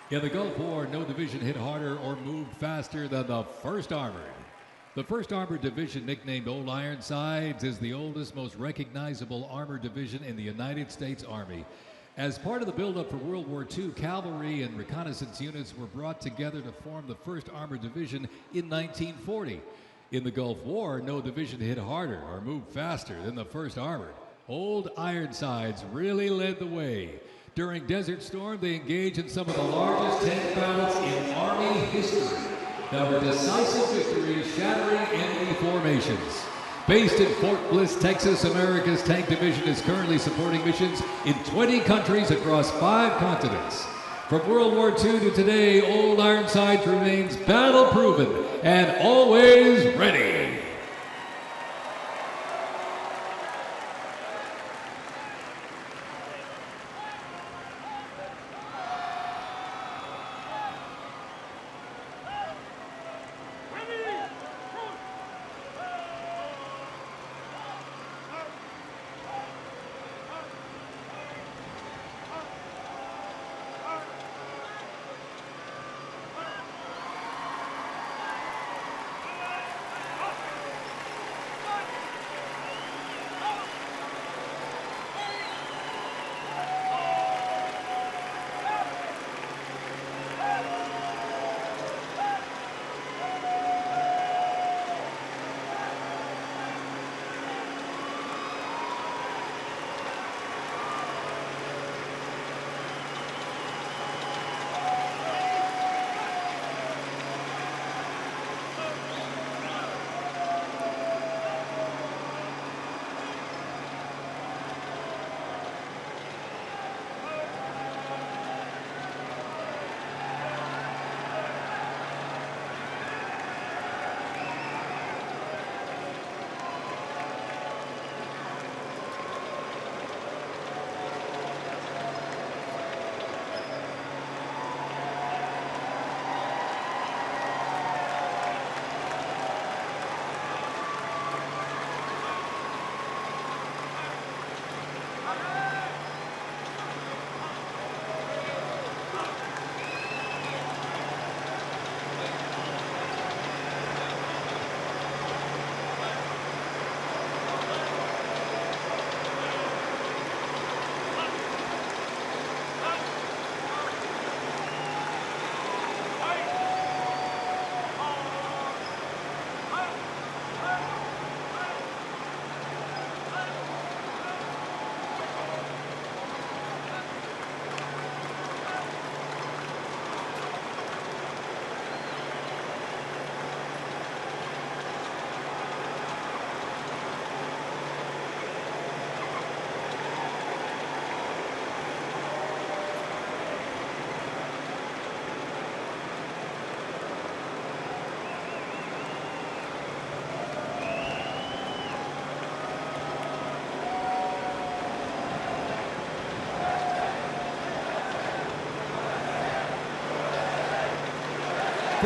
In the Gulf War, no division hit harder or moved faster than the 1st Armored. The 1st Armored Division, nicknamed Old Ironsides, is the oldest, most recognizable armored division in the United States Army. As part of the buildup for World War II, cavalry and reconnaissance units were brought together to form the 1st Armored Division in 1940. In the Gulf War, no division hit harder or moved faster than the 1st Armored. Old Ironsides really led the way. During Desert Storm, they engaged in some of the largest tank battles in Army history that were decisive victories, shattering enemy formations. Based in Fort Bliss, Texas, America's Tank Division is currently supporting missions in 20 countries across 5 continents. From World War II to today, Old Ironsides remains battle-proven and always ready.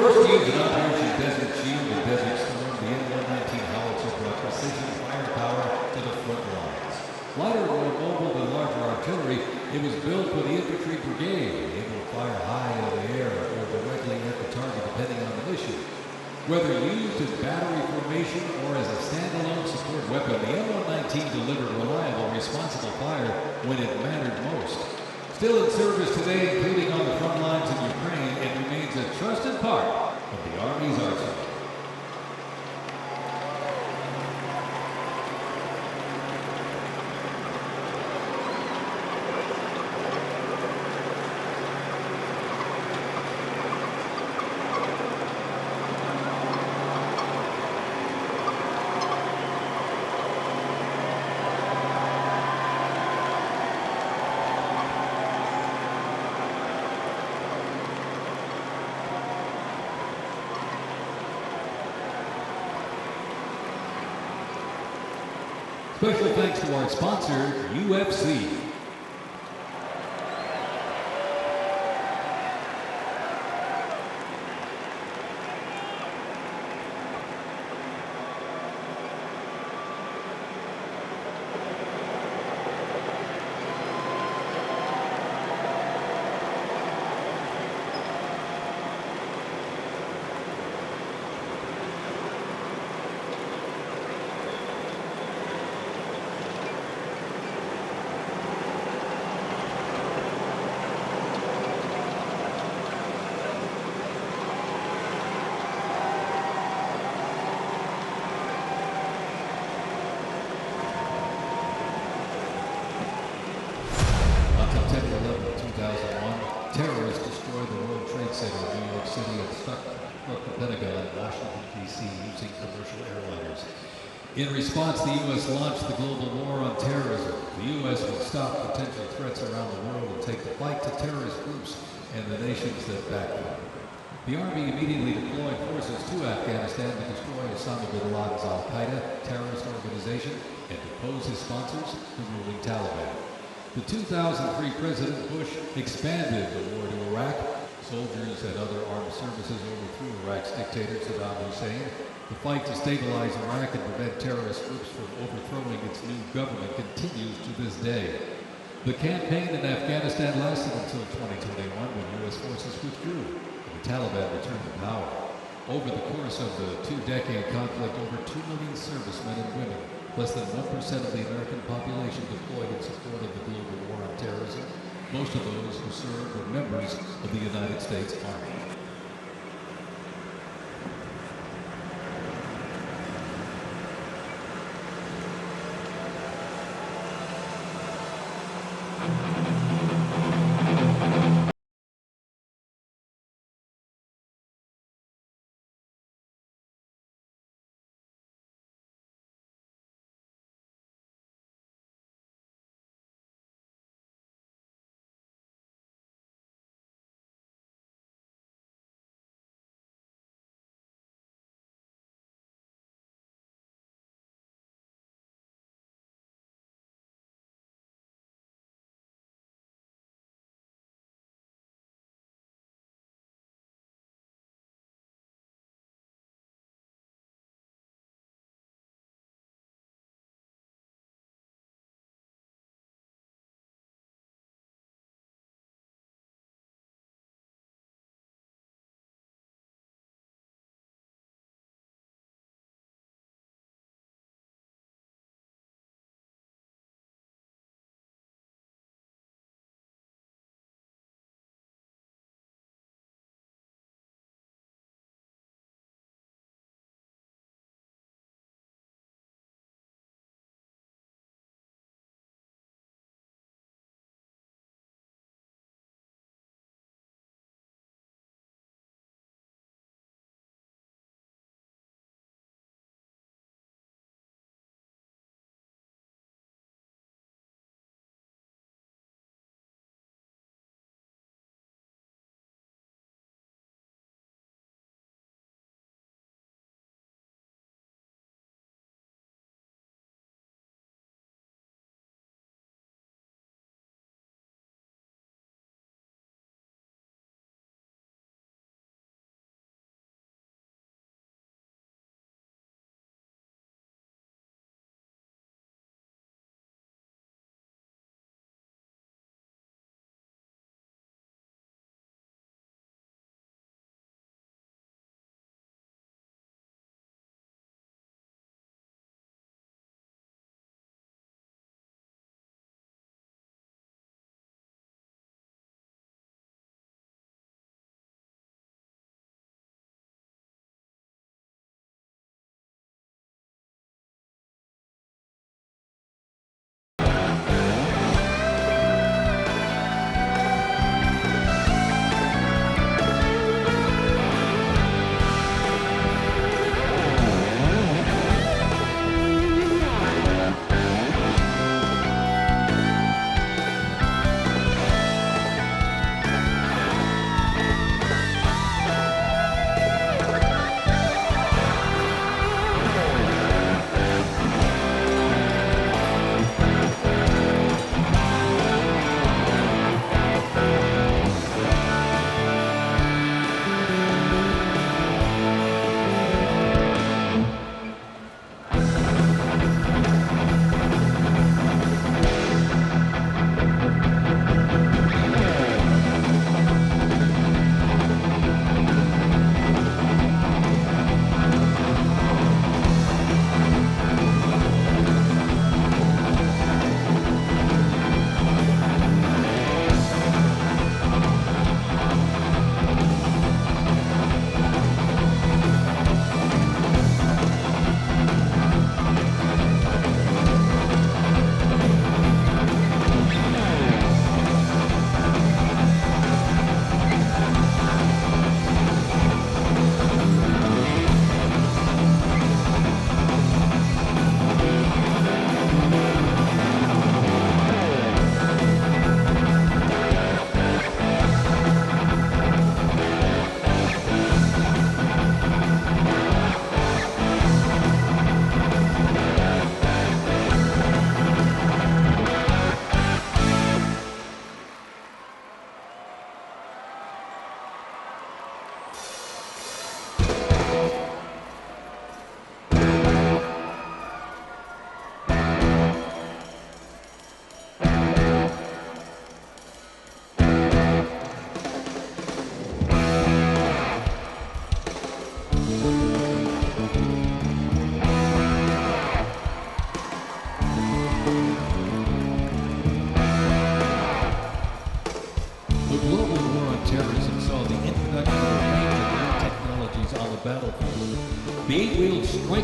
First used in Operation Desert Shield and Desert Storm, the N119 howitzer brought precision firepower to the front lines. Lighter and more mobile than larger artillery, it was built for the infantry brigade, able to fire high in the air or directly at the target depending on the mission. Whether used in battery formation or as a standalone support weapon, the N119 delivered reliable, responsible fire when it mattered most. Still in service today, including on the front lines in Ukraine, it remains a trusted part of the Army's arsenal. Special thanks to our sponsor, UFC. 2001, terrorists destroyed the World Trade Center in New York City and struck the Pentagon in Washington, D.C. using commercial airliners. In response, the U.S. launched the global war on terrorism. The U.S. would stop potential threats around the world and take the fight to terrorist groups and the nations that back them. The Army immediately deployed forces to Afghanistan to destroy Osama bin Laden's al-Qaeda terrorist organization and depose his sponsors, the ruling Taliban. The 2003 President Bush expanded the war to Iraq. Soldiers and other armed services overthrew Iraq's dictator Saddam Hussein. The fight to stabilize Iraq and prevent terrorist groups from overthrowing its new government continues to this day. The campaign in Afghanistan lasted until 2021 when U.S. forces withdrew and the Taliban returned to power. Over the course of the two-decade conflict, over 2 million servicemen and women, less than 1% of the American population, deployed in support of the global war on terrorism. Most of those who served were members of the United States Army.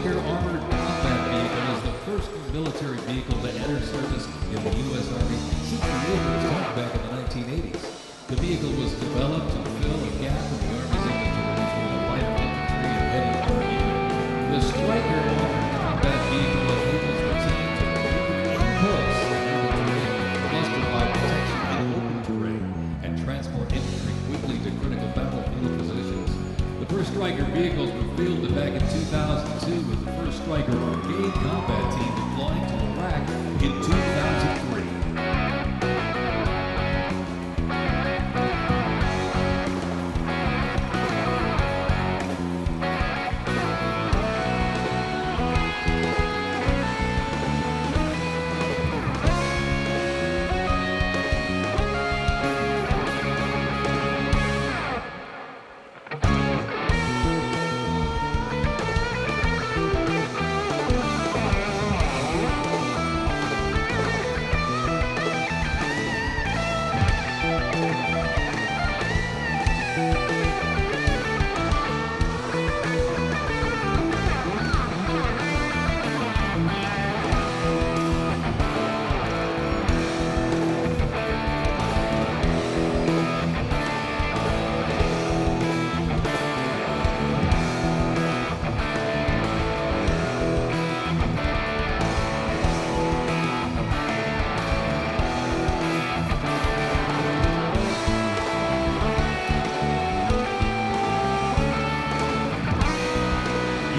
Stryker Armored Combat Vehicle is the first military vehicle to enter service in the U.S. Army since the war was started back in the 1980s. The vehicle was developed to fill a gap in the Army's inventory between the light infantry and heavy armor unit. The Stryker Armored Combat Vehicle enables the team to move in close and urban terrain, plus provide protection in open terrain, and transport infantry quickly to critical battlefield positions. The first Stryker vehicles were fielded back in 2002 with the first Stryker Brigade combat team deploying to Iraq in 2003.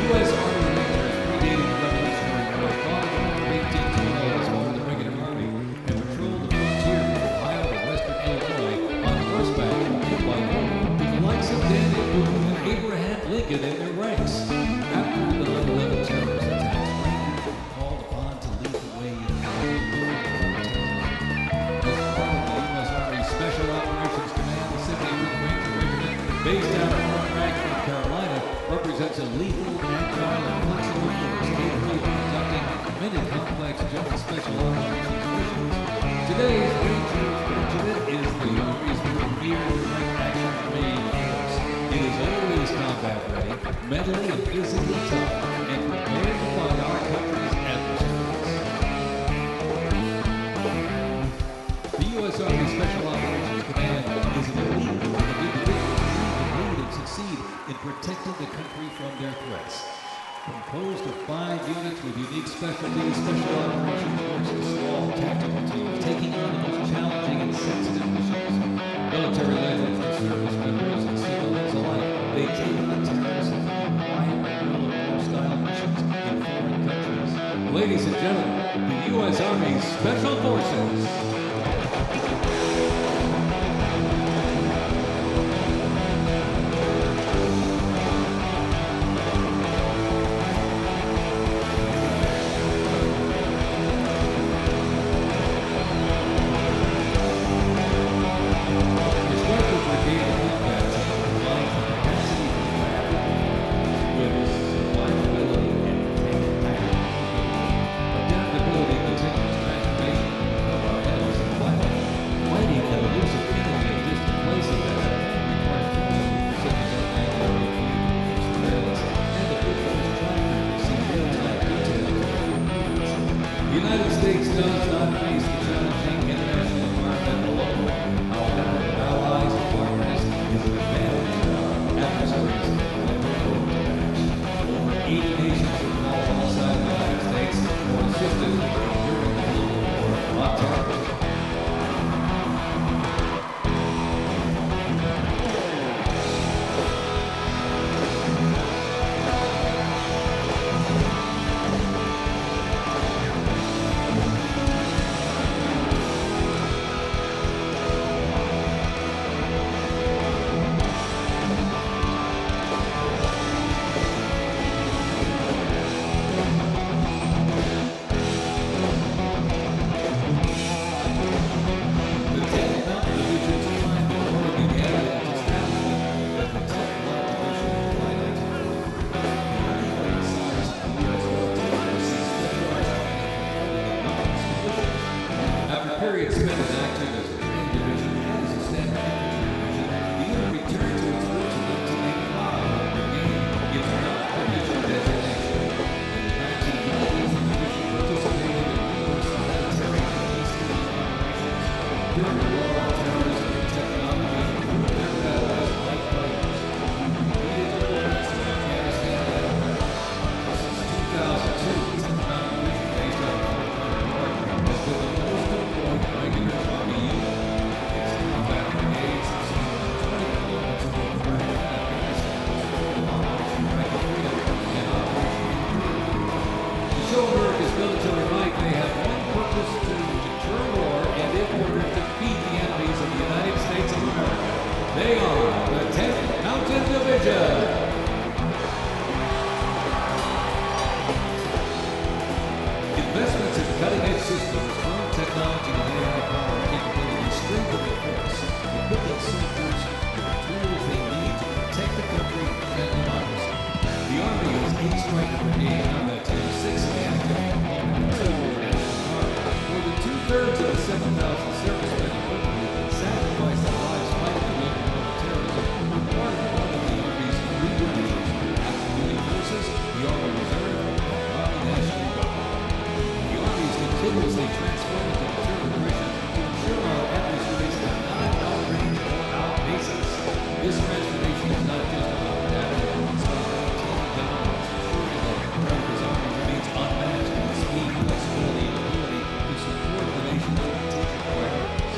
U.S. Army Rangers predated the Revolutionary War, fought in the 1812 as part of the regular Army, and patrolled the frontier from Ohio to western Illinois on horseback and by boat, with the likes of Daniel Boone and Abraham Lincoln in their ranks. After the 9/11 terrorist attacks, Rangers were called upon to lead the way in terrorism. As part of the U.S. Army Special Operations Command, the 75th Ranger Regiment, based out of Arlington, North Carolina, represents a lethal, agile, and flexible force capable of conducting many complex joint special operations missions. Today's Rangers Regiment is the Army's premier direct action main force. It is always combat ready, mentally and physically tough, and prepared to fight our country's adversaries. The U.S. Army Special Operations Command is an elite group of individuals who lead and succeed in protecting the country from their threats. Composed of 5 units with unique specialties, special operations forces, small tactical teams taking on the most challenging and sensitive missions. Military legends and service members and civilians alike, they take on terrorism and wide rule of war-style missions in foreign countries. Ladies and gentlemen, the U.S. Army Special Forces. The United States does not face the challenging international environment alone. Our network of allies and partners is an advantage to our adversaries when we're going to match. Over 80 nations are called alongside the United States or assisted during the global war on terrorism. Period spent as active as a training division and as a standard division, the unit returned to its roots in 1985 when the brigade gives not division designation. during the war on terrorism and technology and proved their valor as light fighters. Defeated the wars in Afghanistan and Iraq. Since 2002, 10th Mountain Division based out of Fort Leonard Park has been the most deployed regular Army unit. Its combat brigades have seen 20 deployments in Iraq and Afghanistan, Operation Rifle Freedom and Operation Infantry. To show America's military might, they have one purpose: to deter war and in order to defeat the enemies of the United States of America. They are the 10th Mountain Division. Investments in cutting-edge systems, firm technology, and AI power capabilities strengthen the force, equipping soldiers with the tools they need to protect the country and democracy. The Army has 8 Striker Brigade combat teams, 6 in the active component, and 2 in the National Guard. More than 2/3 of the 7,000 servicemen and women sacrificed their lives fighting the war on terrorism were part of one of the Army's 3 divisions: active duty forces, the Army Reserve, and the Army National Guard. The Army is continuously transforming to deter aggression to ensure our adversaries cannot outrage or outpace us. This transformation is not just about battle, it's about maintaining dominance, ensuring that America's Army remains unmatched in speed, flexibility, and ability to support the nation's strategic priorities.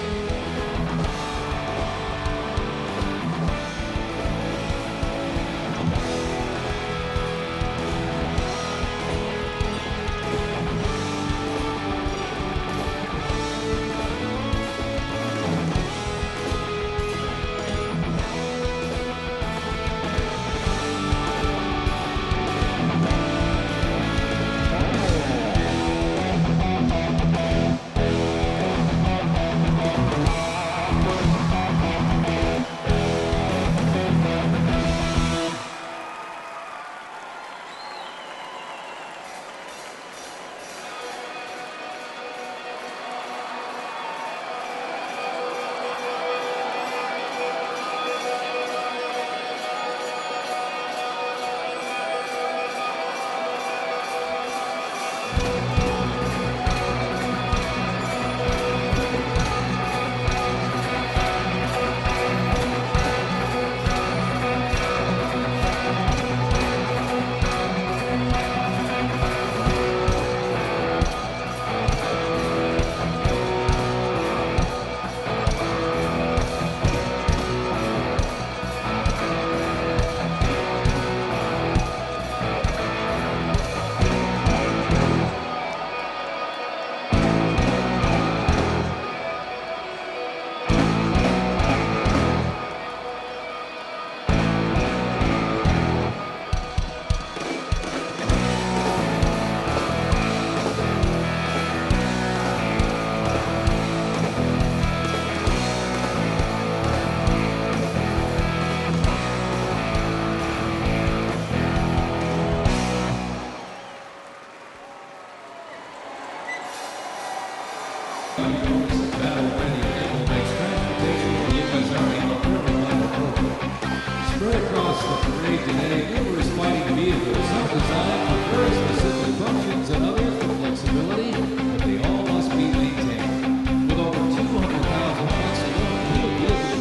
Spread across the parade today, numerous fighting vehicles, some designed for very specific functions and others for flexibility, but they all must be maintained. With over 200,000 trucks alone, field vehicle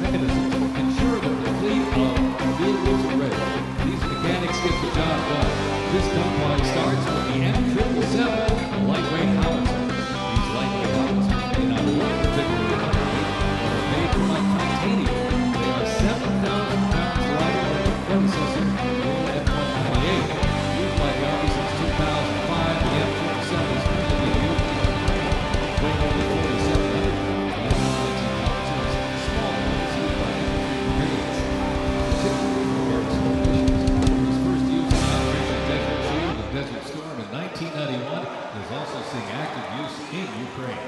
mechanisms ensure that the fleet of vehicles are ready. These mechanics get the job done. This compline starts with the M777, a lightweight howitzer. These lightweight howitzers may not look particularly lightweight, but are made from titanium. They are 7,000 pounds lighter than the predecessor, the F-128. Used by the Army since 2005, the M777 is currently being used in Ukraine. Weighing only 4,700 pounds, the F-119 howitzer is small and is used by infantry brigades, particularly for aerosol missions. It was first used in Operation Desert Shield and Desert Storm in 1991 and is also seeing active use in Ukraine.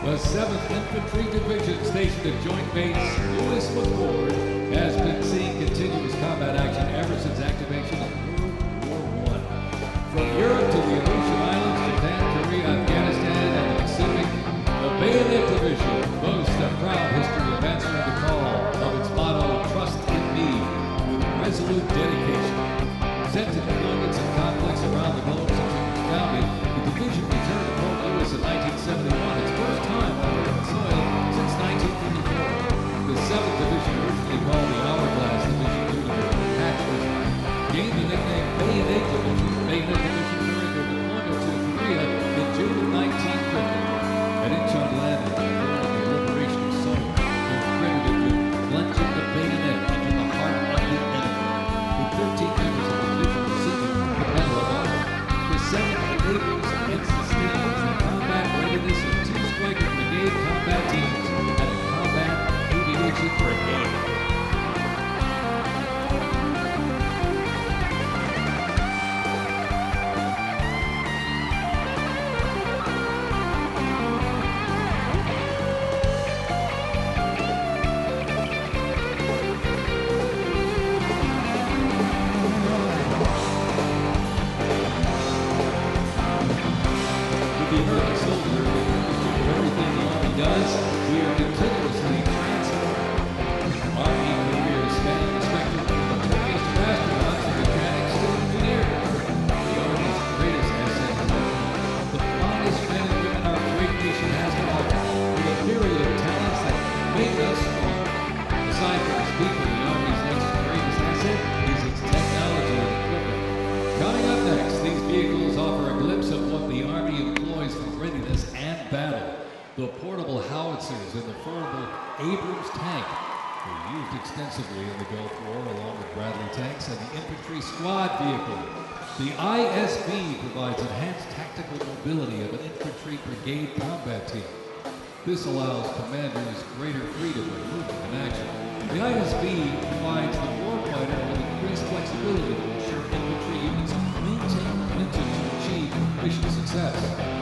The 7th Infantry Division, stationed at Joint Base Lewis McChord, has been seeing continuous combat action ever since activation in World War I. From Europe to the Aleutian Islands, Japan, Korea, Afghanistan, and the Pacific, the Bayonet Division boasts a proud history of answering the call of its motto, "Trust in Me," with The portable howitzers and the foldable Abrams tank were used extensively in the Gulf War along with Bradley tanks and the infantry squad vehicle. The ISB provides enhanced tactical mobility of an infantry brigade combat team. This allows commanders greater freedom of movement and action. The ISB provides the warfighter with increased flexibility to ensure infantry units maintain momentum to achieve mission success.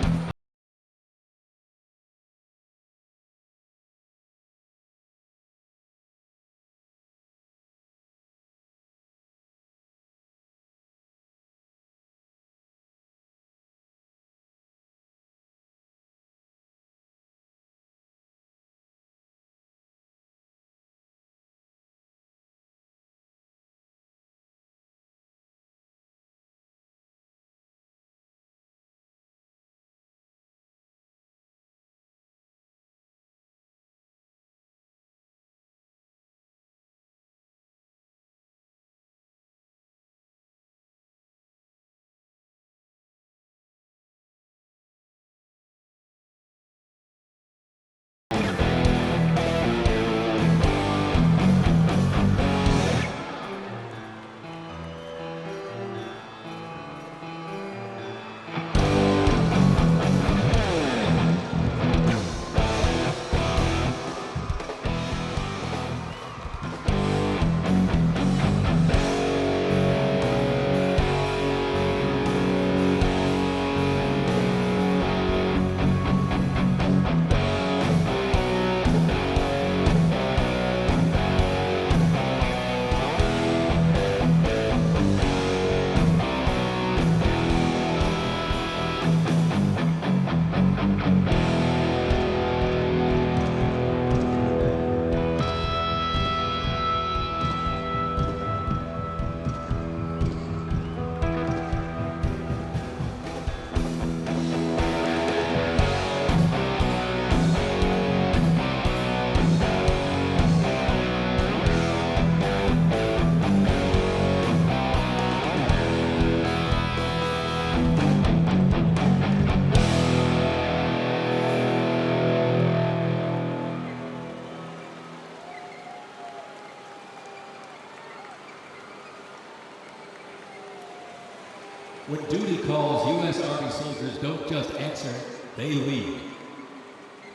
When duty calls, U.S. Army soldiers don't just answer, they lead.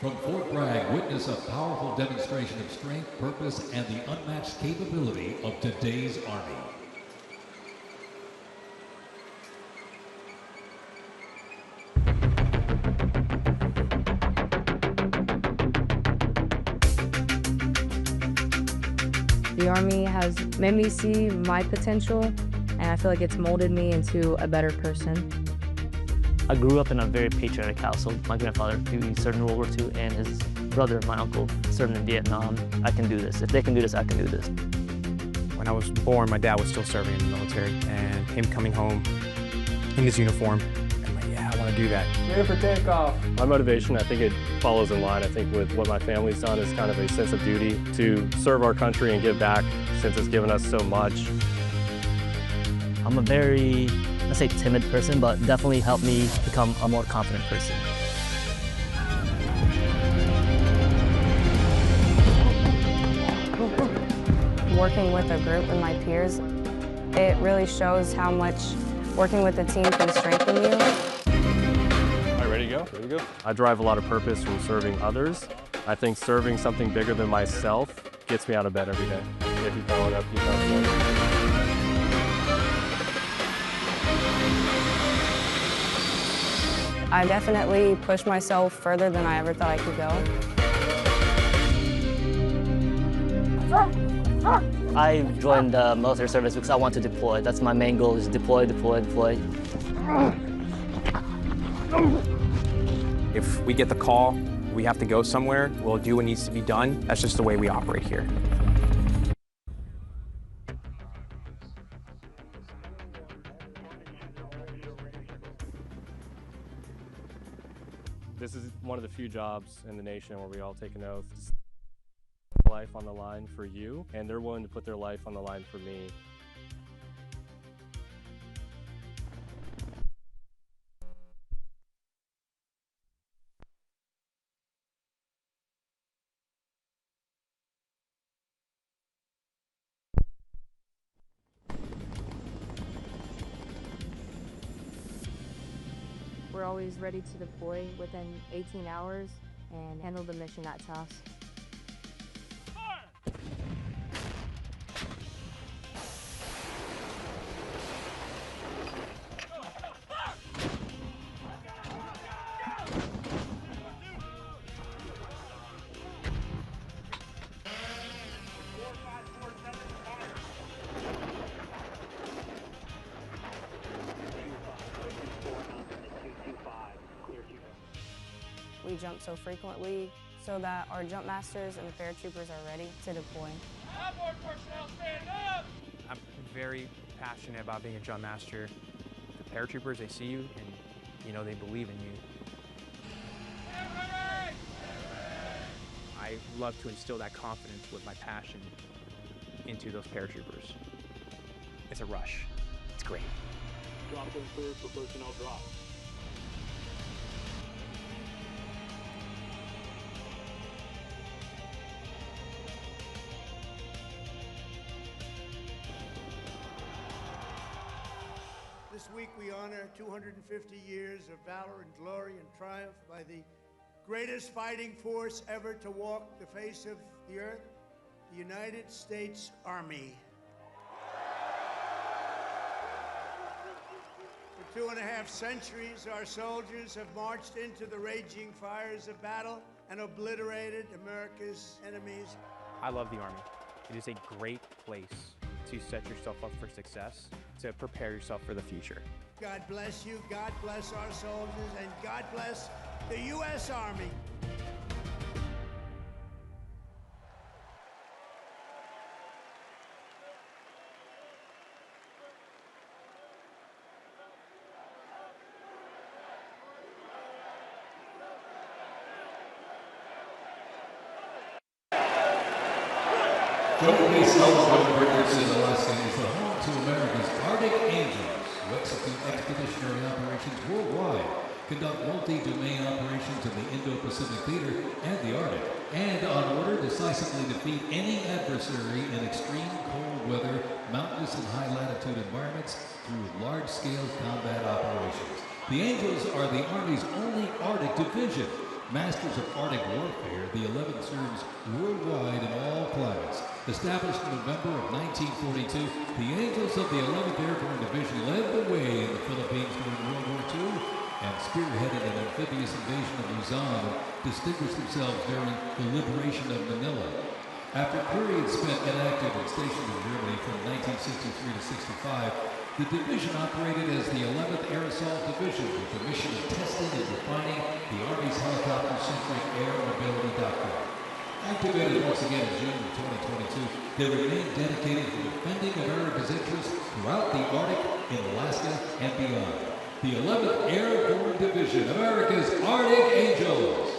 From Fort Bragg, witness a powerful demonstration of strength, purpose, and the unmatched capability of today's Army. The Army has made me see my potential, and I feel like it's molded me into a better person. I grew up in a very patriotic household. My grandfather, he served in World War II, and his brother, my uncle, served in Vietnam. I can do this. If they can do this, I can do this. When I was born, my dad was still serving in the military, and him coming home in his uniform, I'm like, yeah, I want to do that. Ready for takeoff. My motivation, I think it follows in line, I think, with what my family's done is kind of a sense of duty to serve our country and give back since it's given us so much. I'm a very, let's say, timid person, but definitely helped me become a more confident person. Working with a group and my peers, it really shows how much working with a team can strengthen you. All right, ready to go? Ready to go. I derive a lot of purpose from serving others. I think serving something bigger than myself gets me out of bed every day. If you follow it up, you follow it up. I definitely pushed myself further than I ever thought I could go. I joined the military service because I want to deploy. That's my main goal, is deploy, deploy, deploy. If we get the call, we have to go somewhere, we'll do what needs to be done. That's just the way we operate here. This is one of the few jobs in the nation where we all take an oath to put life on the line for you, and they're willing to put their life on the line for me. We're always ready to deploy within 18 hours and handle the mission at task. We jump so frequently so that our jump masters and the paratroopers are ready to deploy. Outboard personnel, stand up! I'm very passionate about being a jump master. The paratroopers, they see you and they believe in you. I love to instill that confidence with my passion into those paratroopers. It's a rush. It's great. Drop them clear for personnel drop. This week we honor 250 years of valor and glory and triumph by the greatest fighting force ever to walk the face of the earth, the United States Army. For 2.5 centuries, our soldiers have marched into the raging fires of battle and obliterated America's enemies. I love the Army. It is a great place to set yourself up for success, to prepare yourself for the future. God bless you, God bless our soldiers, and God bless the U.S. Army. Joint Base Ellis in Alaska is the home to America's Arctic Angels, who execute expeditionary operations worldwide, conduct multi-domain operations in the Indo-Pacific Theater and the Arctic, and on order decisively defeat any adversary in extreme cold weather, mountainous and high-latitude environments through large-scale combat operations. The Angels are the Army's only Arctic division. Masters of Arctic warfare, the 11th serves worldwide in all climates. Established in November of 1942, the Angels of the 11th Airborne Division led the way in the Philippines during World War II and spearheaded an amphibious invasion of Luzon and distinguished themselves during the liberation of Manila. After periods spent inactive and stationed in Germany from 1963 to 65, the division operated as the 11th Air Assault Division with the mission of testing and refining the Army's helicopter-centric air mobility doctrine. Activated once again in June of 2022, they remain dedicated to defending America's interests throughout the Arctic, in Alaska, and beyond. The 11th Airborne Division, America's Arctic Angels.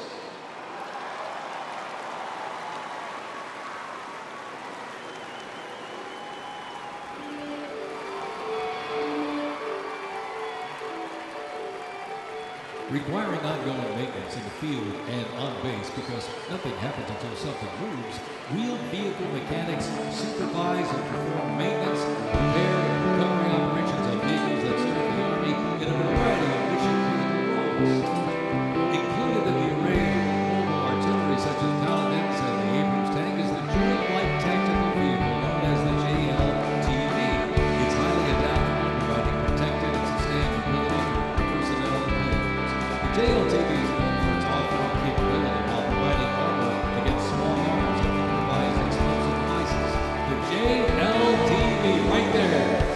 Requiring ongoing maintenance in the field and on base because nothing happens until something moves, wheeled vehicle mechanics supervise and perform maintenance, repair, and recovery operations on vehicles that serve the Army in a variety of mission-critical roles. Included in the array of mobile artillery such as Paladins and the Abrams tank is the Joint Light Tactical Vehicle known as the JLTV. It's highly adaptable, providing protected and sustained mobility for personnel and vehicles. The JLTV is known for its off-road capability while providing armor against small arms and improvised explosive devices. The JLTV, right there.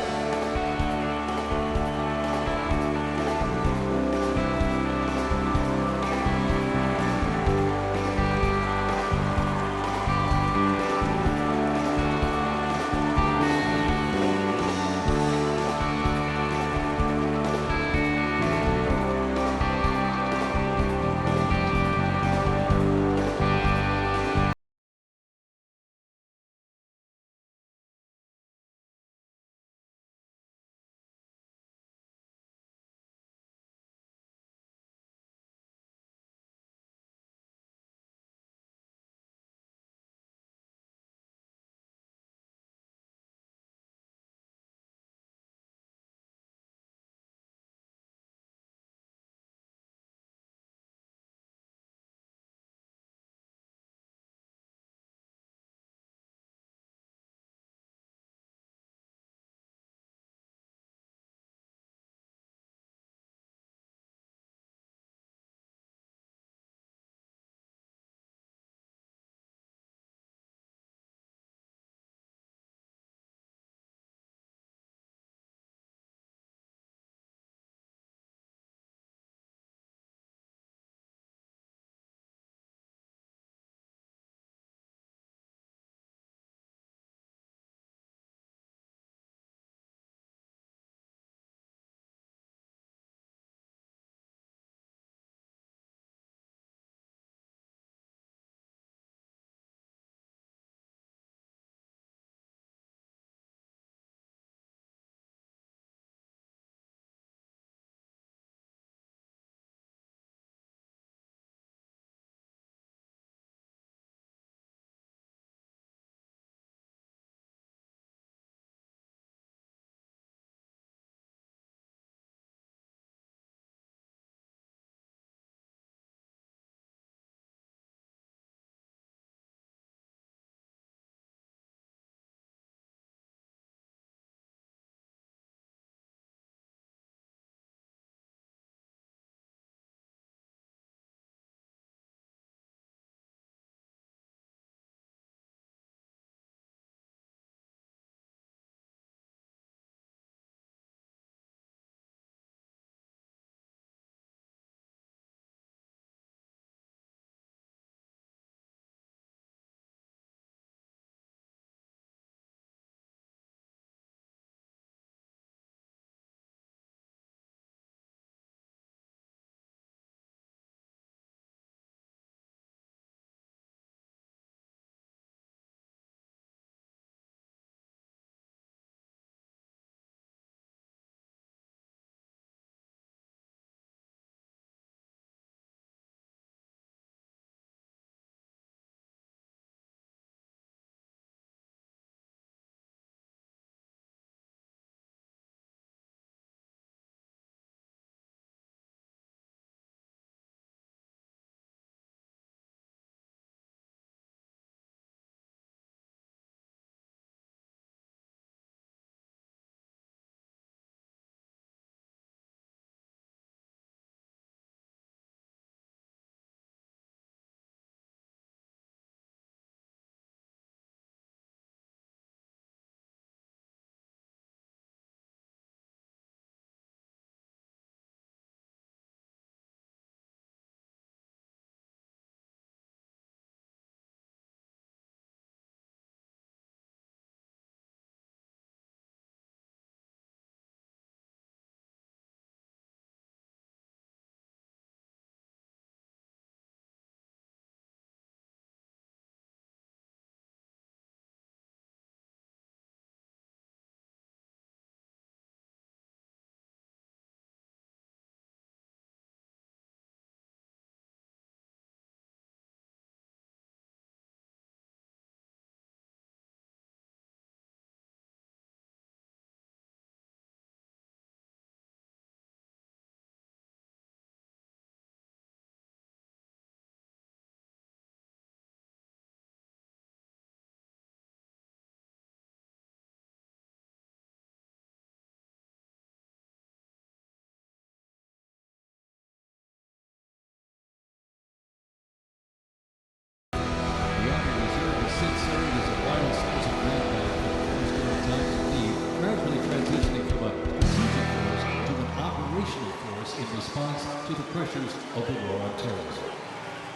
pressures of the war on terrorism.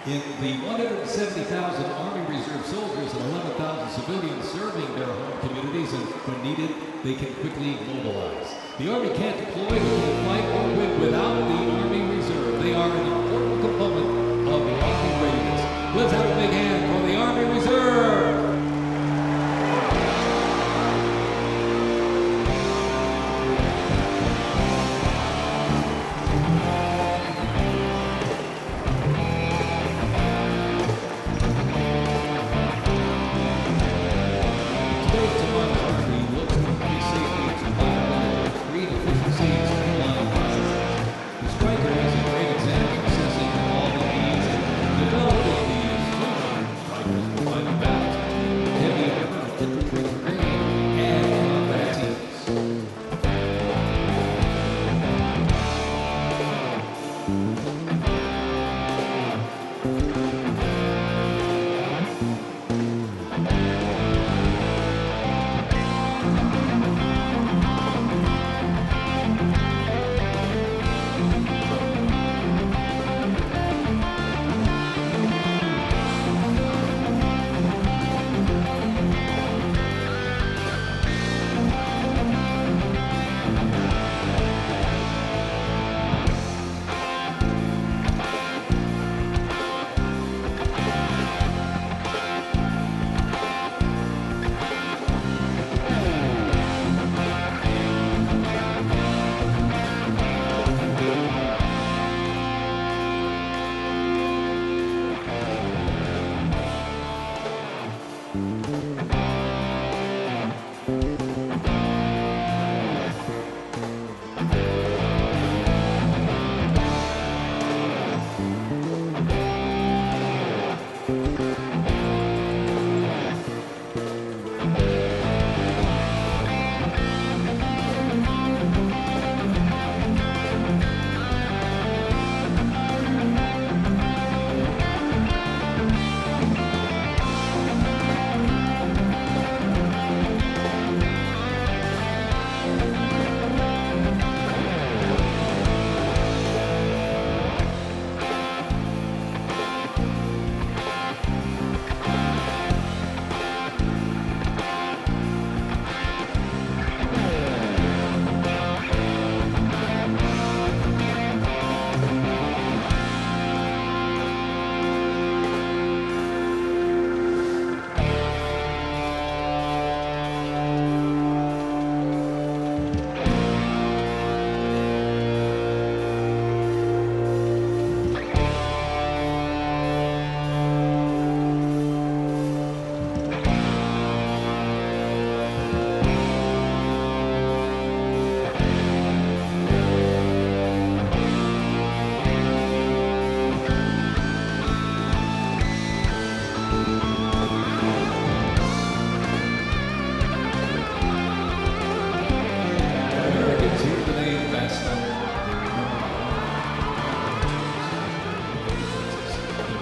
In the 170,000 Army Reserve soldiers and 11,000 civilians serving their home communities, and when needed, they can quickly mobilize. The Army can't deploy, fight, or win without the Army Reserve. They are an important component of Army readiness. Let's have a big hand for the Army Reserve!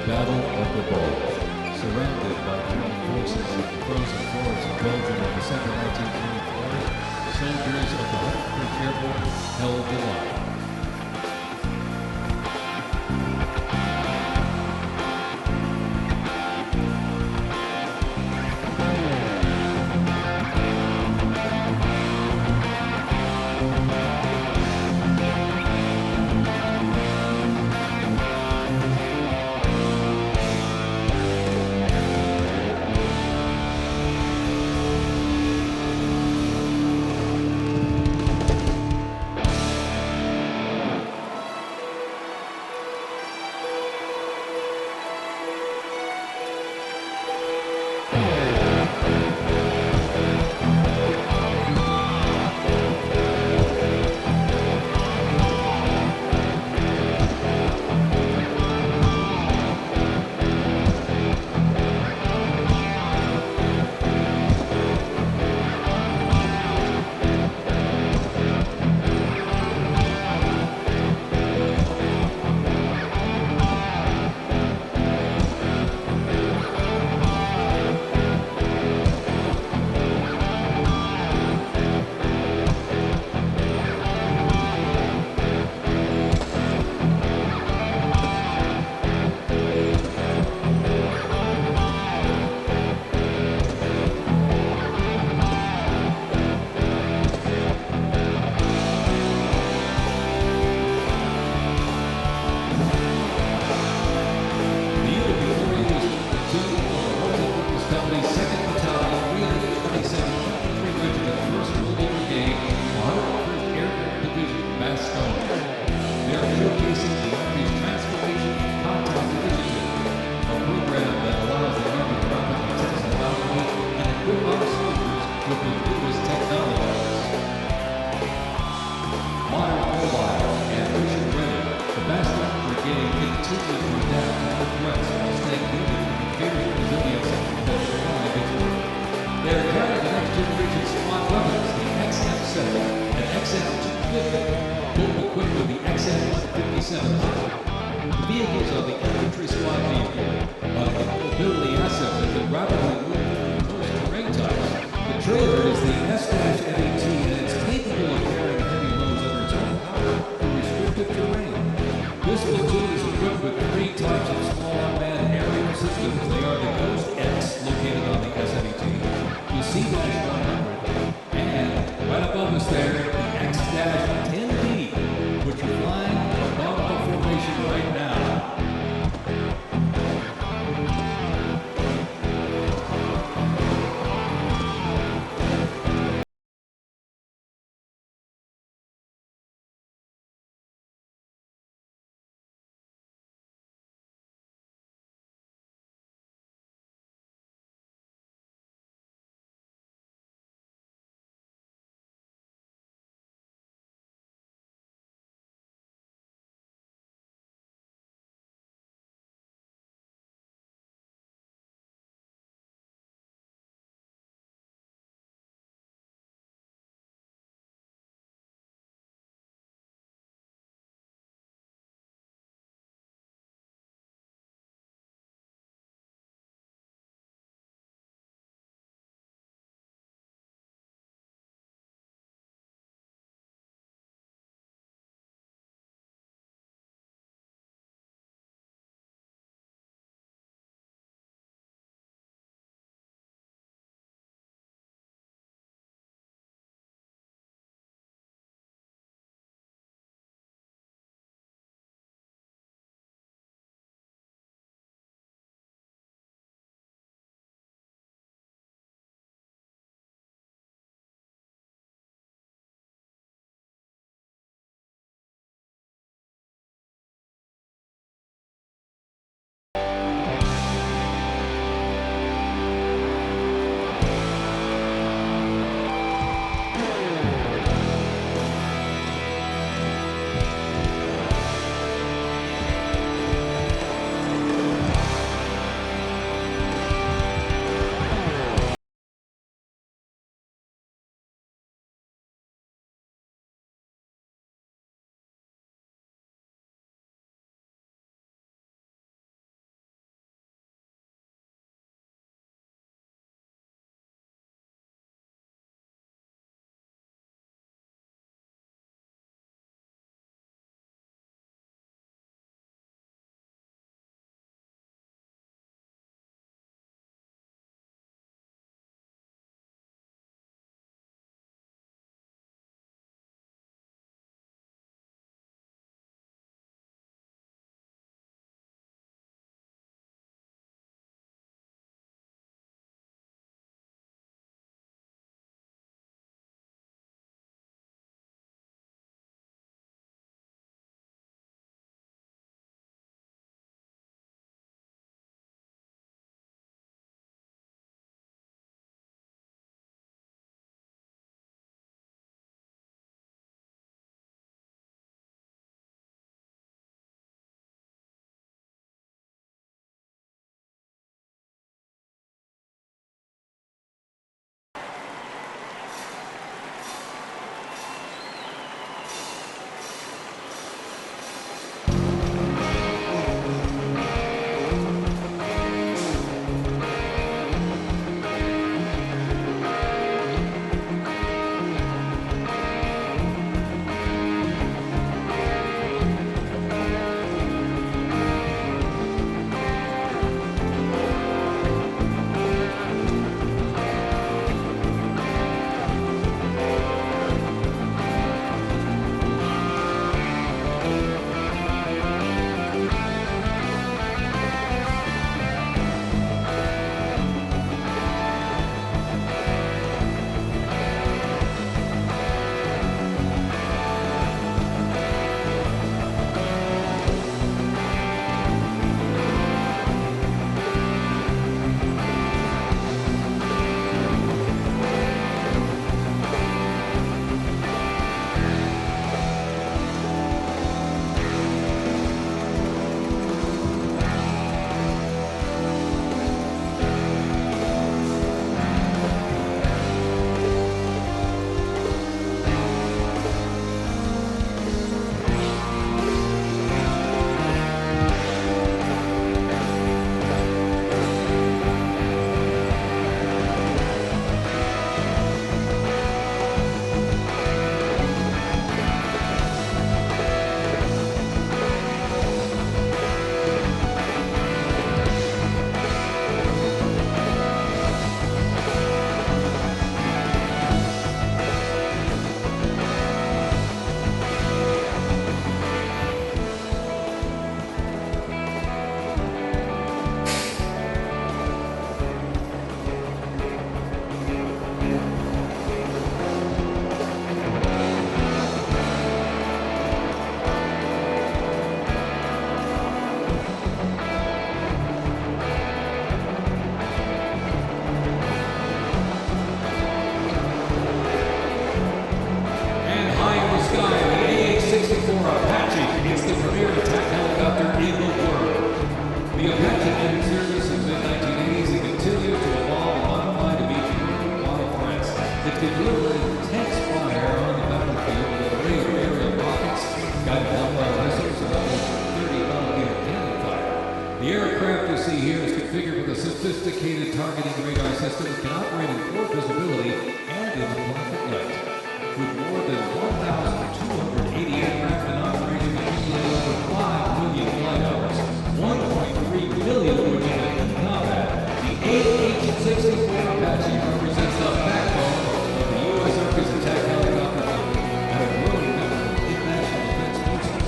Battle of the Bulge. Surrounded by German forces in the frozen forests of Belgium in December 1944, soldiers of the 101st Airborne held the line. with the newest technologies. Modern mobile and mission-ready, the Bastard Brigade continues to adapt to the threats while staying rooted in the fierce resilience that define its work. They are carrying the next generation squad weapons, the XM-7 and XM-250, both equipped with the XM-157. The vehicles are the infantry squad vehicle, a mobility asset that can rapidly move through most terrain types. The trailer is delivered intense fire on the battlefield with laser aerial rockets, guided hellfire missiles, and almost 30-millimeter cannon fire. The aircraft you see here is configured with a sophisticated targeting radar system that can operate in poor visibility and in black and light. With more than 1,280 aircraft in operation accumulating over 5 million flight hours, 1.3 million of which have been in combat, the AQ1G Apache represents the backbone of the U.S. Army's attack helicopter fleet and a growing number of international defense forces.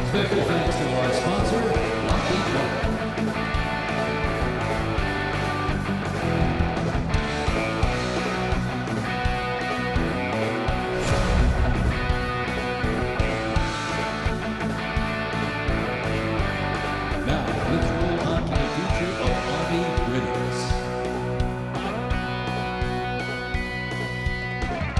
Special thanks to our sponsor, Lockheed Martin. Now, let's roll on to the future of Army readiness.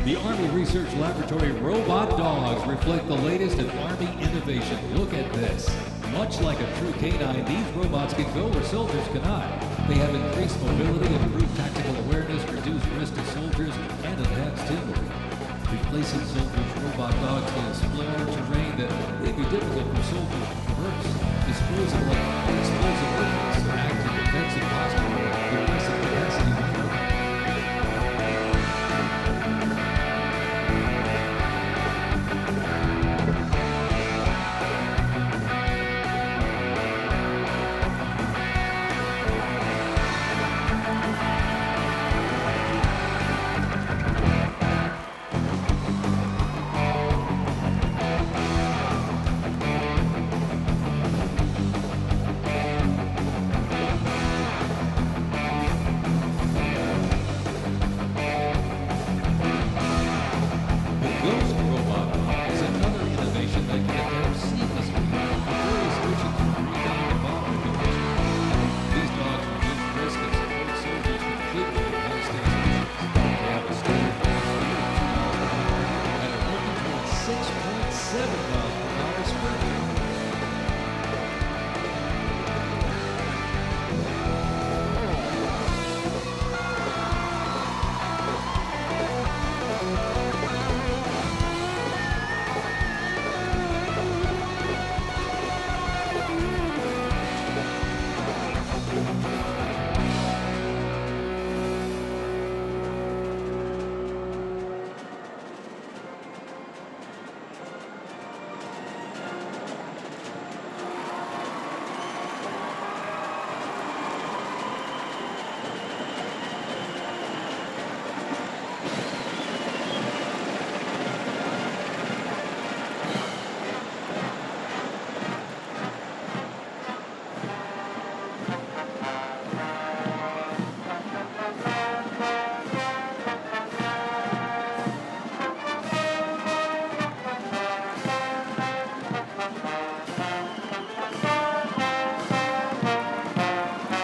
The Army Research Laboratory robot dogs reflect the latest in Army innovation. Look at this. Much like a true canine, these robots can go where soldiers cannot. They have increased mobility, improved tactical awareness, reduced risk to soldiers, and enhanced teamwork. Replacing soldiers, robot dogs can explore terrain that may be difficult for soldiers to traverse, dispose of explosive weapons, or act in defensive posture, replacing capacity with robot.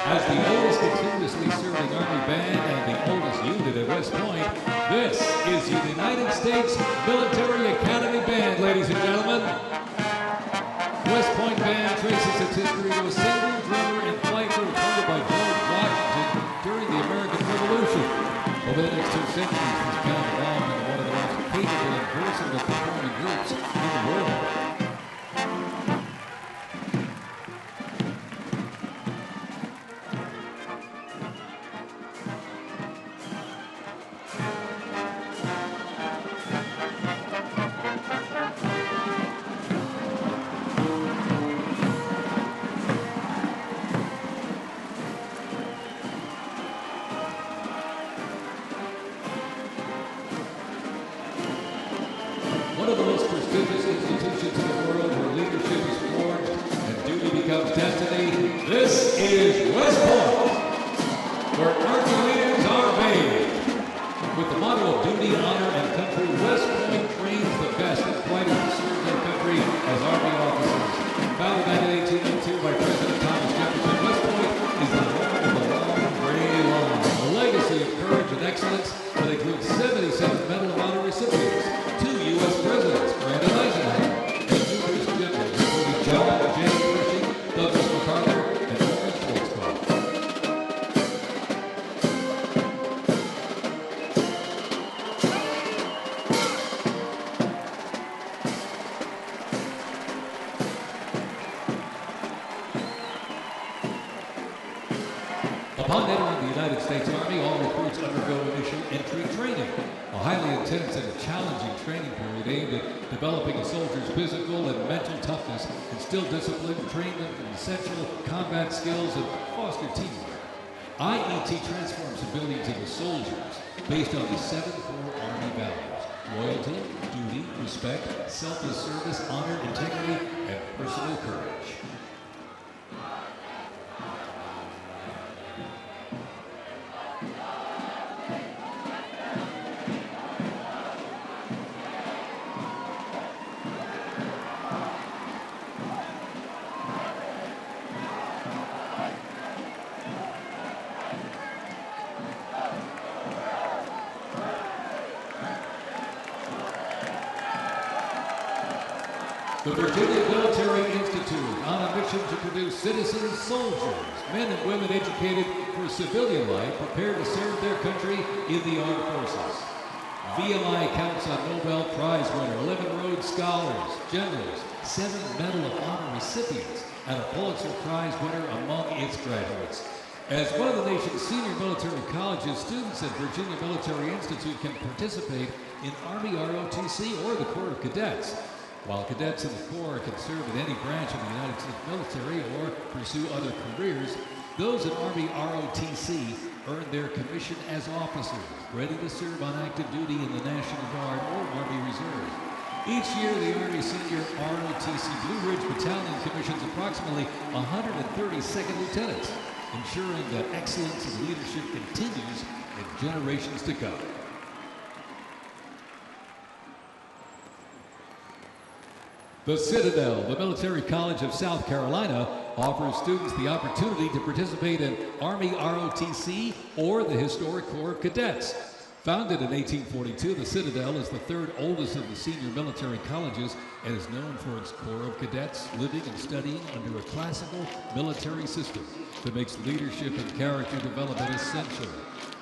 As the oldest continuously serving Army band and the oldest unit at West Point, this is the United States Military Academy Band, ladies and gentlemen. West Point Band traces its history to a single drummer and fighter recorded by George Washington during the American Revolution. Over the next 2 centuries, this band evolved into one of the most capable and versatile performing groups in the world. Upon entering the United States Army, all recruits undergo initial entry training, a highly intense and challenging training period aimed at developing a soldier's physical and mental toughness, instill discipline, train them in essential combat skills, and foster teamwork. IET transforms civilians into soldiers based on the 7 core Army values: loyalty, duty, respect, selfless service, honor, integrity, and personal courage. The Virginia Military Institute, on a mission to produce citizen soldiers, men and women educated for civilian life, prepared to serve their country in the armed forces. VMI counts on Nobel Prize winner, 11 Rhodes Scholars, generals, 7 Medal of Honor recipients, and a Pulitzer Prize winner among its graduates. As one of the nation's senior military colleges, students at Virginia Military Institute can participate in Army ROTC or the Corps of Cadets. While cadets in the Corps can serve in any branch of the United States military or pursue other careers, those in Army ROTC earn their commission as officers, ready to serve on active duty in the National Guard or Army Reserve. Each year, the Army Senior ROTC Blue Ridge Battalion commissions approximately 130 second lieutenants, ensuring that excellence in leadership continues in generations to come. The Citadel, the Military College of South Carolina, offers students the opportunity to participate in Army ROTC or the historic Corps of Cadets. Founded in 1842, the Citadel is the 3rd oldest of the senior military colleges and is known for its Corps of Cadets living and studying under a classical military system that makes leadership and character development essential.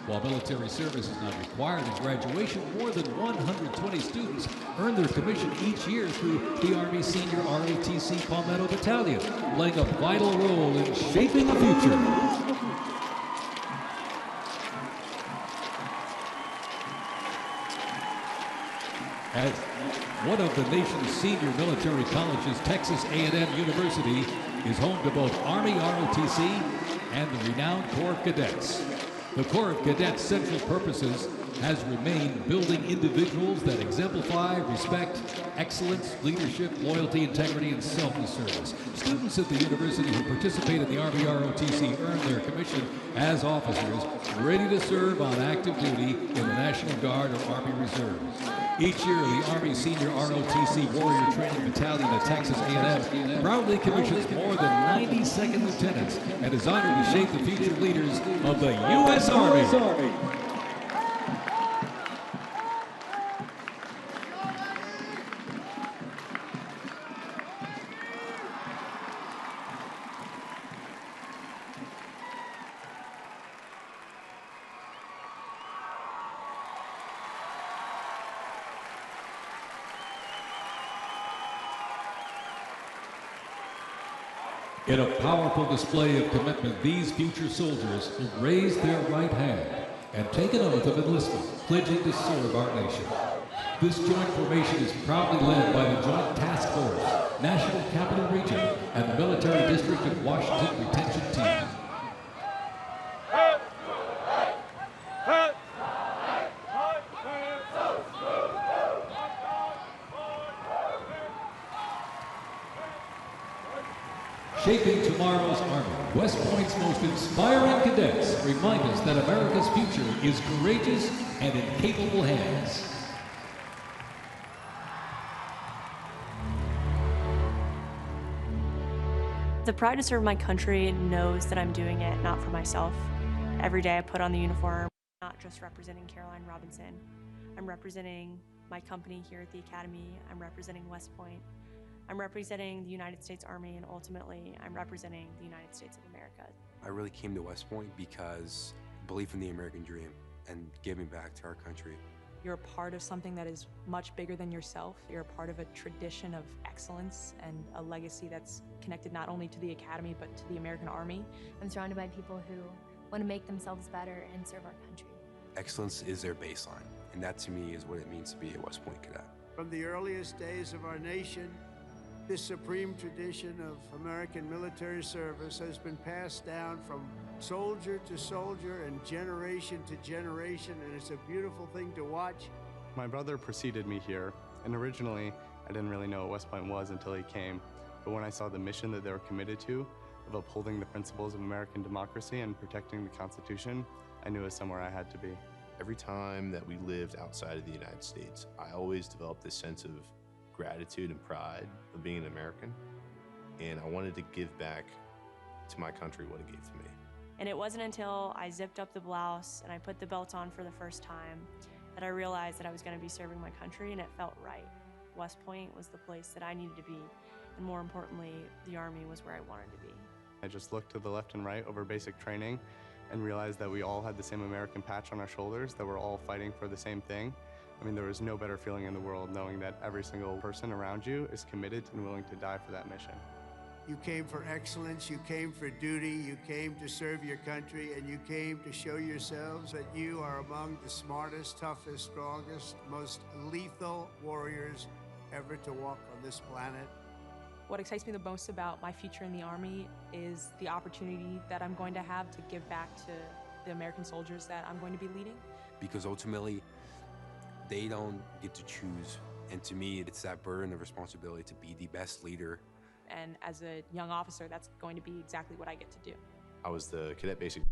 While military service is not required in graduation, more than 120 students earn their commission each year through the Army Senior ROTC Palmetto Battalion, playing a vital role in shaping the future. As one of the nation's senior military colleges, Texas A&M University is home to both Army ROTC and the renowned Corps of Cadets. The Corps of Cadets' central purposes has remained building individuals that exemplify respect, excellence, leadership, loyalty, integrity, and selfless service. Students at the university who participate in the Army ROTC earn their commission as officers, ready to serve on active duty in the National Guard or Army Reserves. Each year, the Army Senior ROTC Warrior Training Battalion at Texas A&M proudly commissions more than 90 second lieutenants and is honored to shape the future leaders of the U.S. Army. In a powerful display of commitment, these future soldiers will raise their right hand and take an oath of enlistment, pledging to serve our nation. This joint formation is proudly led by the Joint Task Force, National Capital Region, and the Military District of Washington Retention Team. Shaping tomorrow's Army, West Point's most inspiring cadets remind us that America's future is courageous and in capable hands. The pride to serve my country knows that I'm doing it not for myself. Every day I put on the uniform, not just representing Caroline Robinson. I'm representing my company here at the Academy. I'm representing West Point. I'm representing the United States Army, and ultimately, I'm representing the United States of America. I really came to West Point because belief in the American dream and giving back to our country. You're a part of something that is much bigger than yourself. You're a part of a tradition of excellence and a legacy that's connected not only to the Academy, but to the American Army. I'm surrounded by people who want to make themselves better and serve our country. Excellence is their baseline, and that to me is what it means to be a West Point cadet. From the earliest days of our nation, this supreme tradition of American military service has been passed down from soldier to soldier and generation to generation, and it's a beautiful thing to watch. My brother preceded me here, and originally I didn't really know what West Point was until he came. But when I saw the mission that they were committed to, of upholding the principles of American democracy and protecting the Constitution, I knew it was somewhere I had to be. Every time that we lived outside of the United States, I always developed this sense of gratitude and pride of being an American, and I wanted to give back to my country what it gave to me. And it wasn't until I zipped up the blouse and I put the belt on for the first time that I realized that I was going to be serving my country, and it felt right. West Point was the place that I needed to be, and more importantly, the Army was where I wanted to be. I just looked to the left and right over basic training and realized that we all had the same American patch on our shoulders, that we're all fighting for the same thing. I mean, there was no better feeling in the world knowing that every single person around you is committed and willing to die for that mission. You came for excellence, you came for duty, you came to serve your country, and you came to show yourselves that you are among the smartest, toughest, strongest, most lethal warriors ever to walk on this planet. What excites me the most about my future in the Army is the opportunity that I'm going to have to give back to the American soldiers that I'm going to be leading. Because ultimately, they don't get to choose. And to me, it's that burden of responsibility to be the best leader. And as a young officer, that's going to be exactly what I get to do. I was the cadet basic.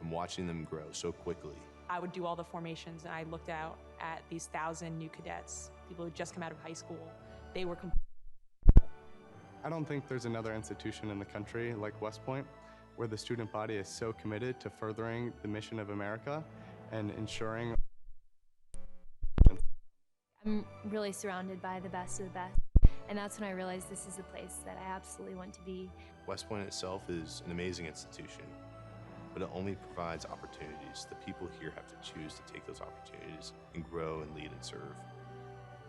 I'm watching them grow so quickly. I would do all the formations, and I looked out at these 1,000 new cadets, people who just come out of high school. They were I don't think there's another institution in the country like West Point where the student body is so committed to furthering the mission of America and ensuring. I'm really surrounded by the best of the best, and that's when I realized this is a place that I absolutely want to be. West Point itself is an amazing institution, but it only provides opportunities. The people here have to choose to take those opportunities and grow and lead and serve.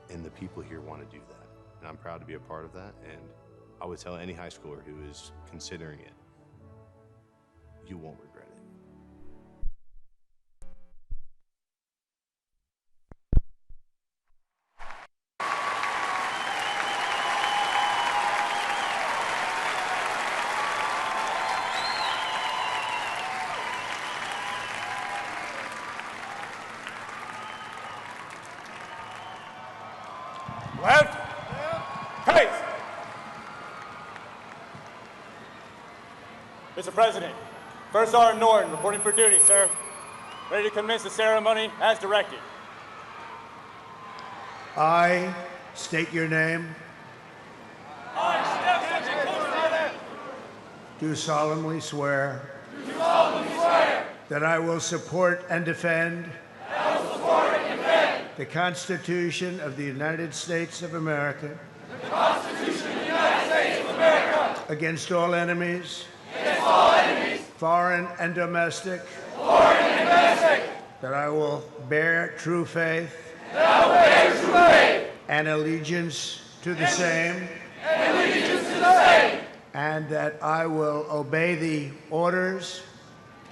And the people here want to do that. And I'm proud to be a part of that. And I would tell any high schooler who is considering it, you won't regret it. Left. Pace. Mr. President, First Sergeant Norton reporting for duty, sir. Ready to commence the ceremony as directed. I state your name. Do solemnly swear. That I will support and defend. The Constitution of the United States of America. The Constitution of the United States of America. Against all enemies. Against all enemies. Foreign and domestic. Foreign and domestic. That I will bear true faith. That I will bear true faith. And allegiance to the same. And allegiance to the same. And that I will obey the orders.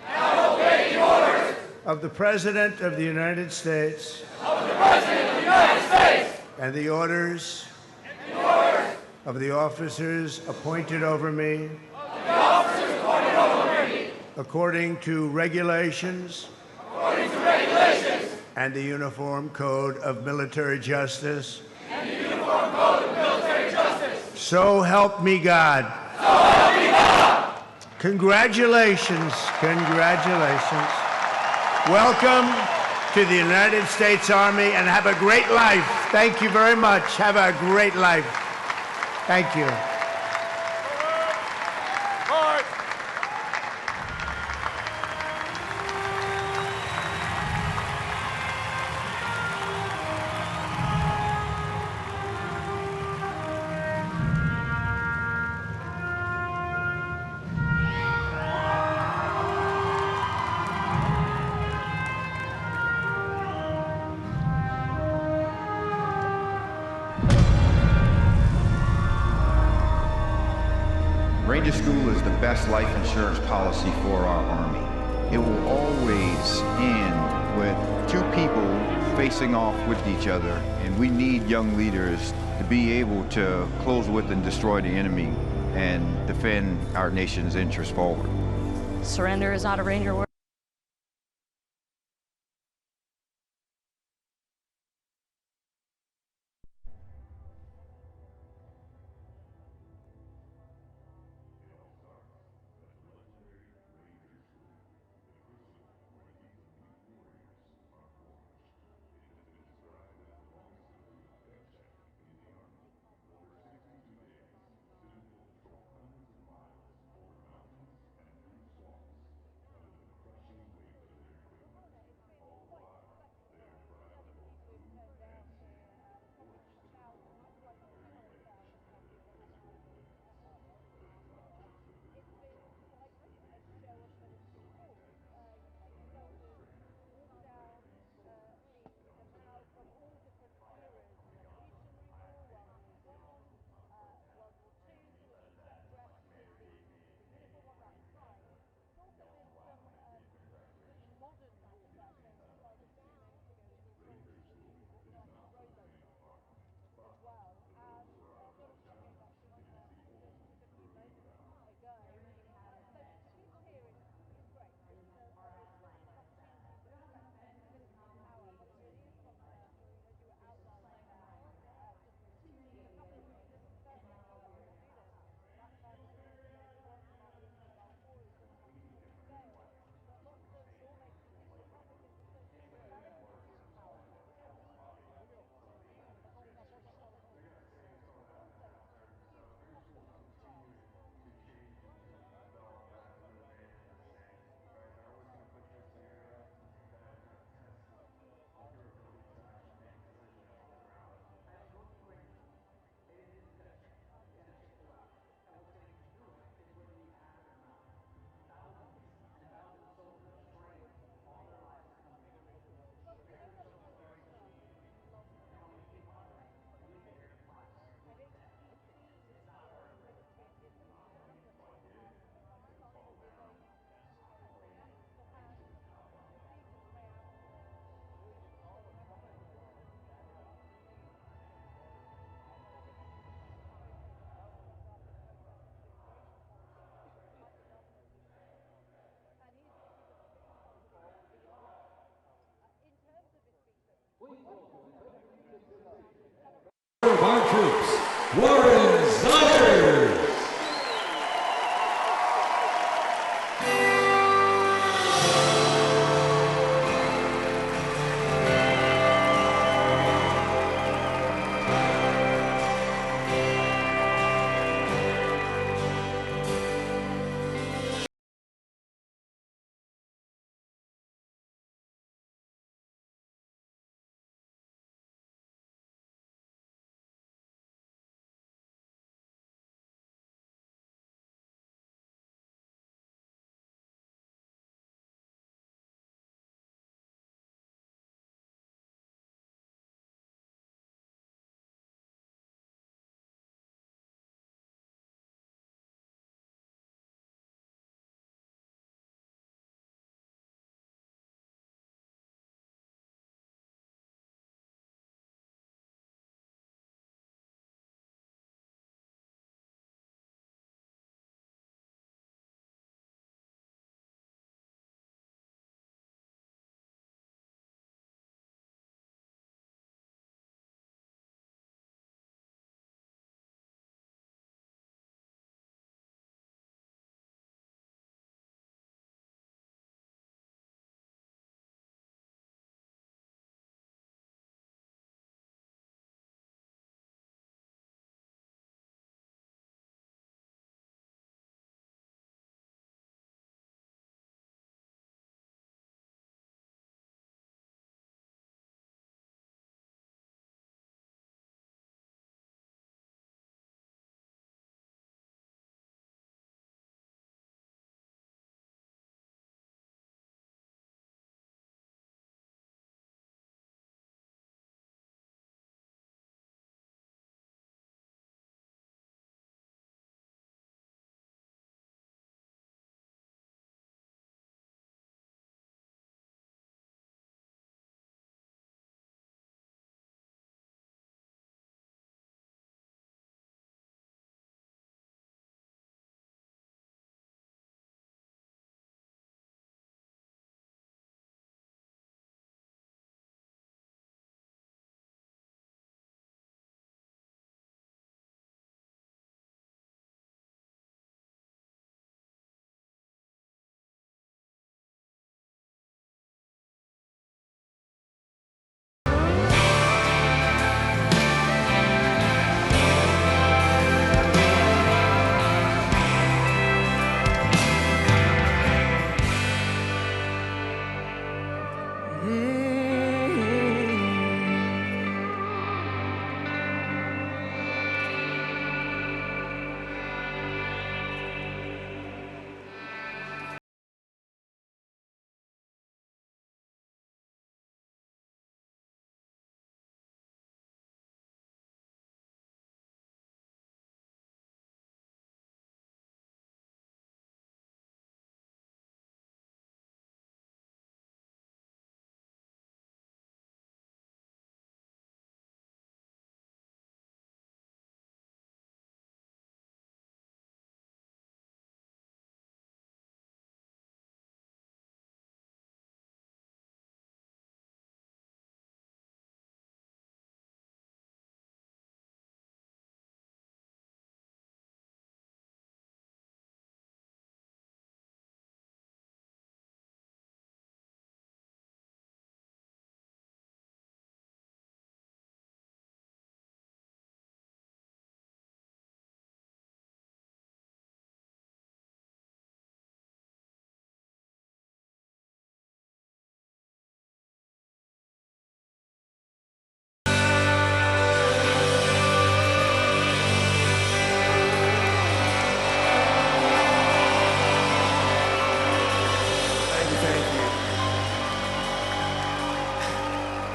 And I will obey the orders. Of the President of the United States. Of the President of the United States. And the orders. Of the officers appointed over me. According to regulations. And the Uniform Code of Military Justice. So help me God. So help me God. Congratulations, congratulations. Welcome to the United States Army, and have a great life. Thank you very much. Have a great life. Thank you. Ranger School is the best life insurance policy for our Army. It will always end with two people facing off with each other, and we need young leaders to be able to close with and destroy the enemy and defend our nation's interests forward. Surrender is not a Ranger word. I'm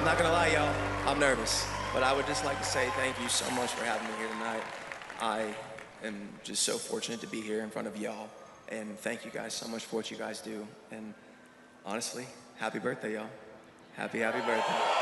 not gonna lie, y'all, I'm nervous, but I would just like to say thank you so much for having me here tonight. I am just so fortunate to be here in front of y'all, and thank you guys so much for what you guys do. And honestly, happy birthday, y'all. Happy birthday.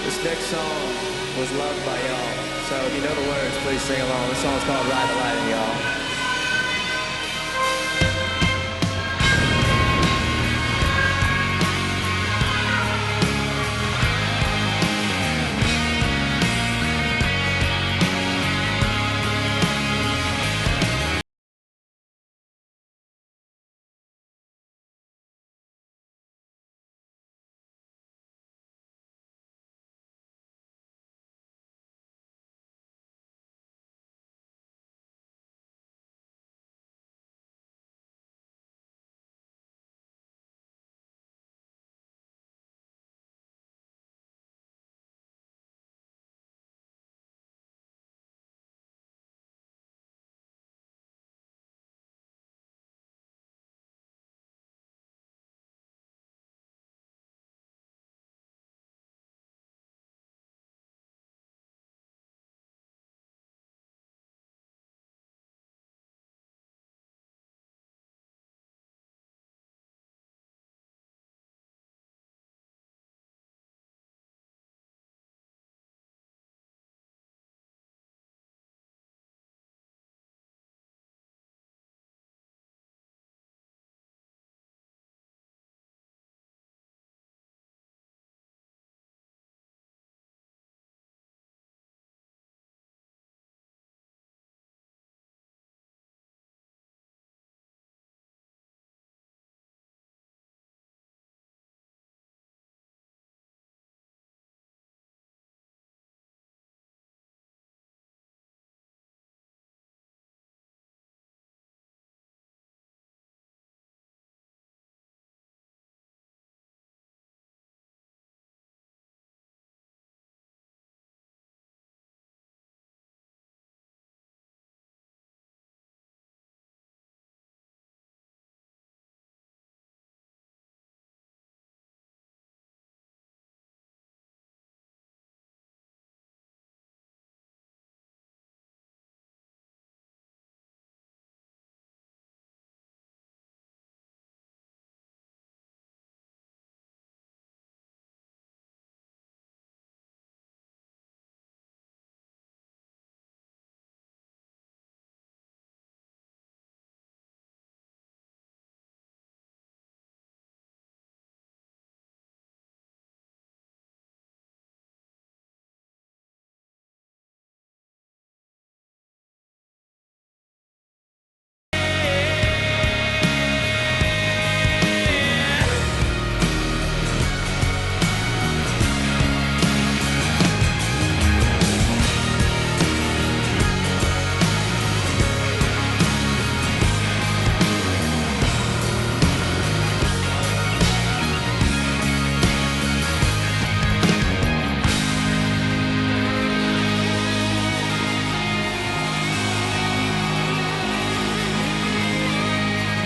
This next song was loved by y'all, so if you know the words, please sing along. This song's called Ride the Lightning, y'all.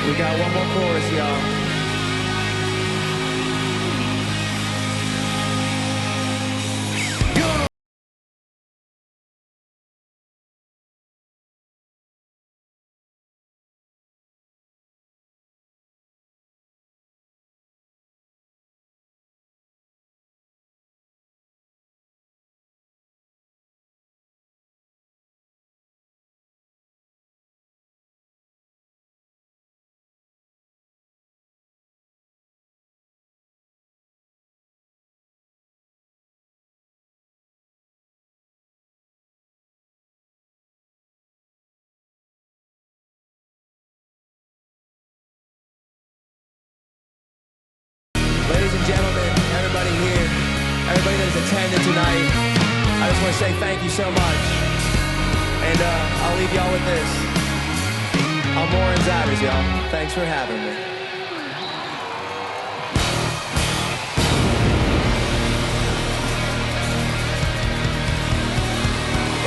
We got one more chorus, y'all. Ladies and gentlemen, everybody here, everybody that has attended tonight, I just want to say thank you so much. And I'll leave y'all with this. I'm Warren Zatters, y'all. Thanks for having me.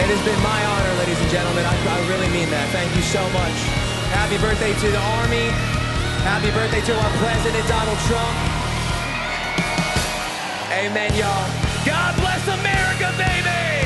It has been my honor, ladies and gentlemen. I really mean that. Thank you so much. Happy birthday to the Army. Happy birthday to our President, Donald Trump. Amen, y'all. God bless America, baby!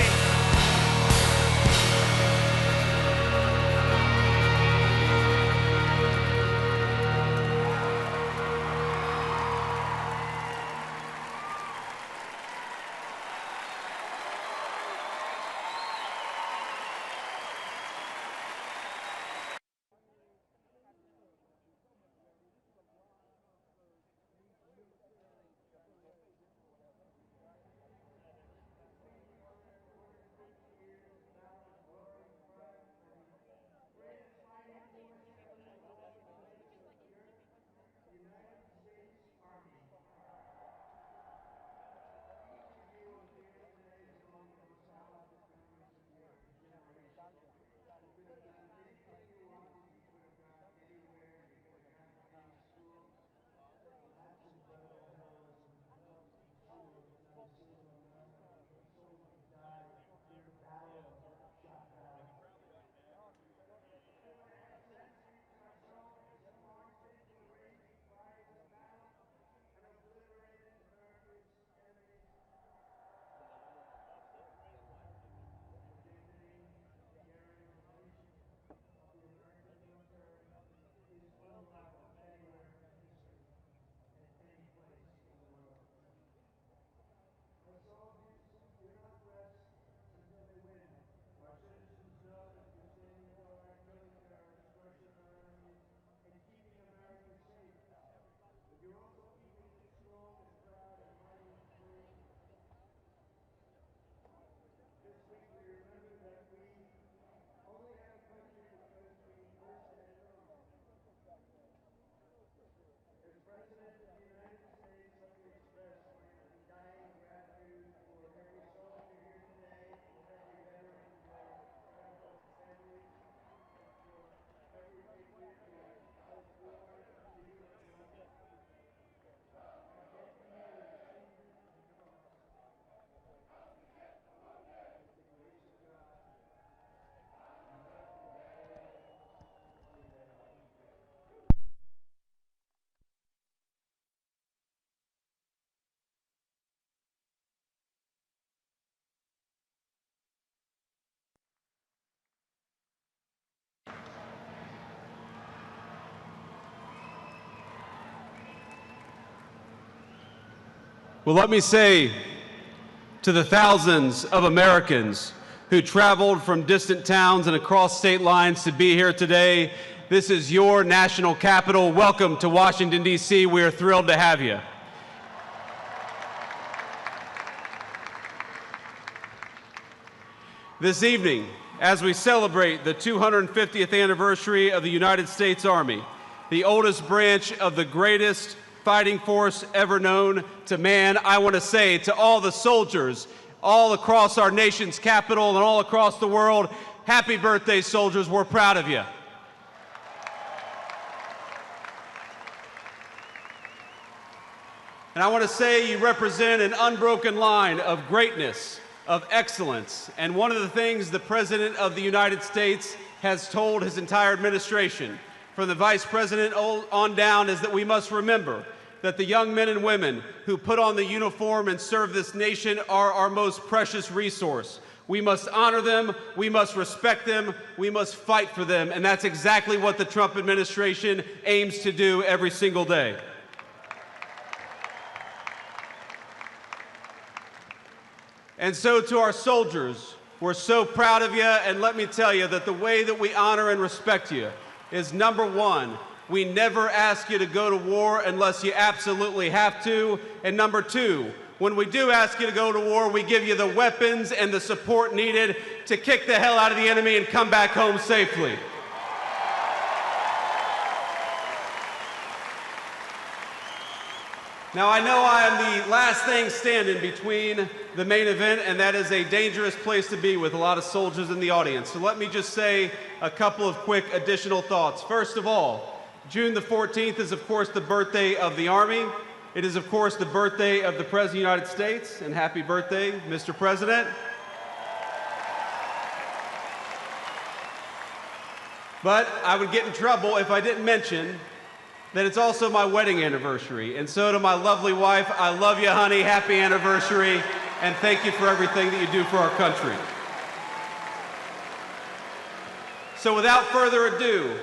Well, let me say to the thousands of Americans who traveled from distant towns and across state lines to be here today, this is your national capital. Welcome to Washington, D.C. We are thrilled to have you. This evening, as we celebrate the 250th anniversary of the United States Army, the oldest branch of the greatest fighting force ever known to man, I want to say to all the soldiers all across our nation's capital and all across the world, happy birthday, soldiers. We're proud of you. And I want to say you represent an unbroken line of greatness, of excellence. And one of the things the President of the United States has told his entire administration from the Vice President on down is that we must remember that the young men and women who put on the uniform and serve this nation are our most precious resource. We must honor them, we must respect them, we must fight for them, and that's exactly what the Trump administration aims to do every single day. And so to our soldiers, we're so proud of you, and let me tell you that the way that we honor and respect you is, number one, we never ask you to go to war unless you absolutely have to, and number two, when we do ask you to go to war, we give you the weapons and the support needed to kick the hell out of the enemy and come back home safely. Now, I know I am the last thing standing between the main event, and that is a dangerous place to be with a lot of soldiers in the audience. So let me just say a couple of quick additional thoughts. First of all, June the 14th is, of course, the birthday of the Army. It is, of course, the birthday of the President of the United States, and happy birthday, Mr. President. But I would get in trouble if I didn't mention that it's also my wedding anniversary. And so to my lovely wife, I love you, honey, happy anniversary, and thank you for everything that you do for our country. So without further ado,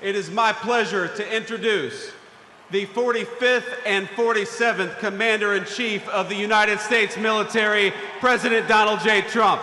it is my pleasure to introduce the 45th and 47th Commander-in-Chief of the United States military, President Donald J. Trump.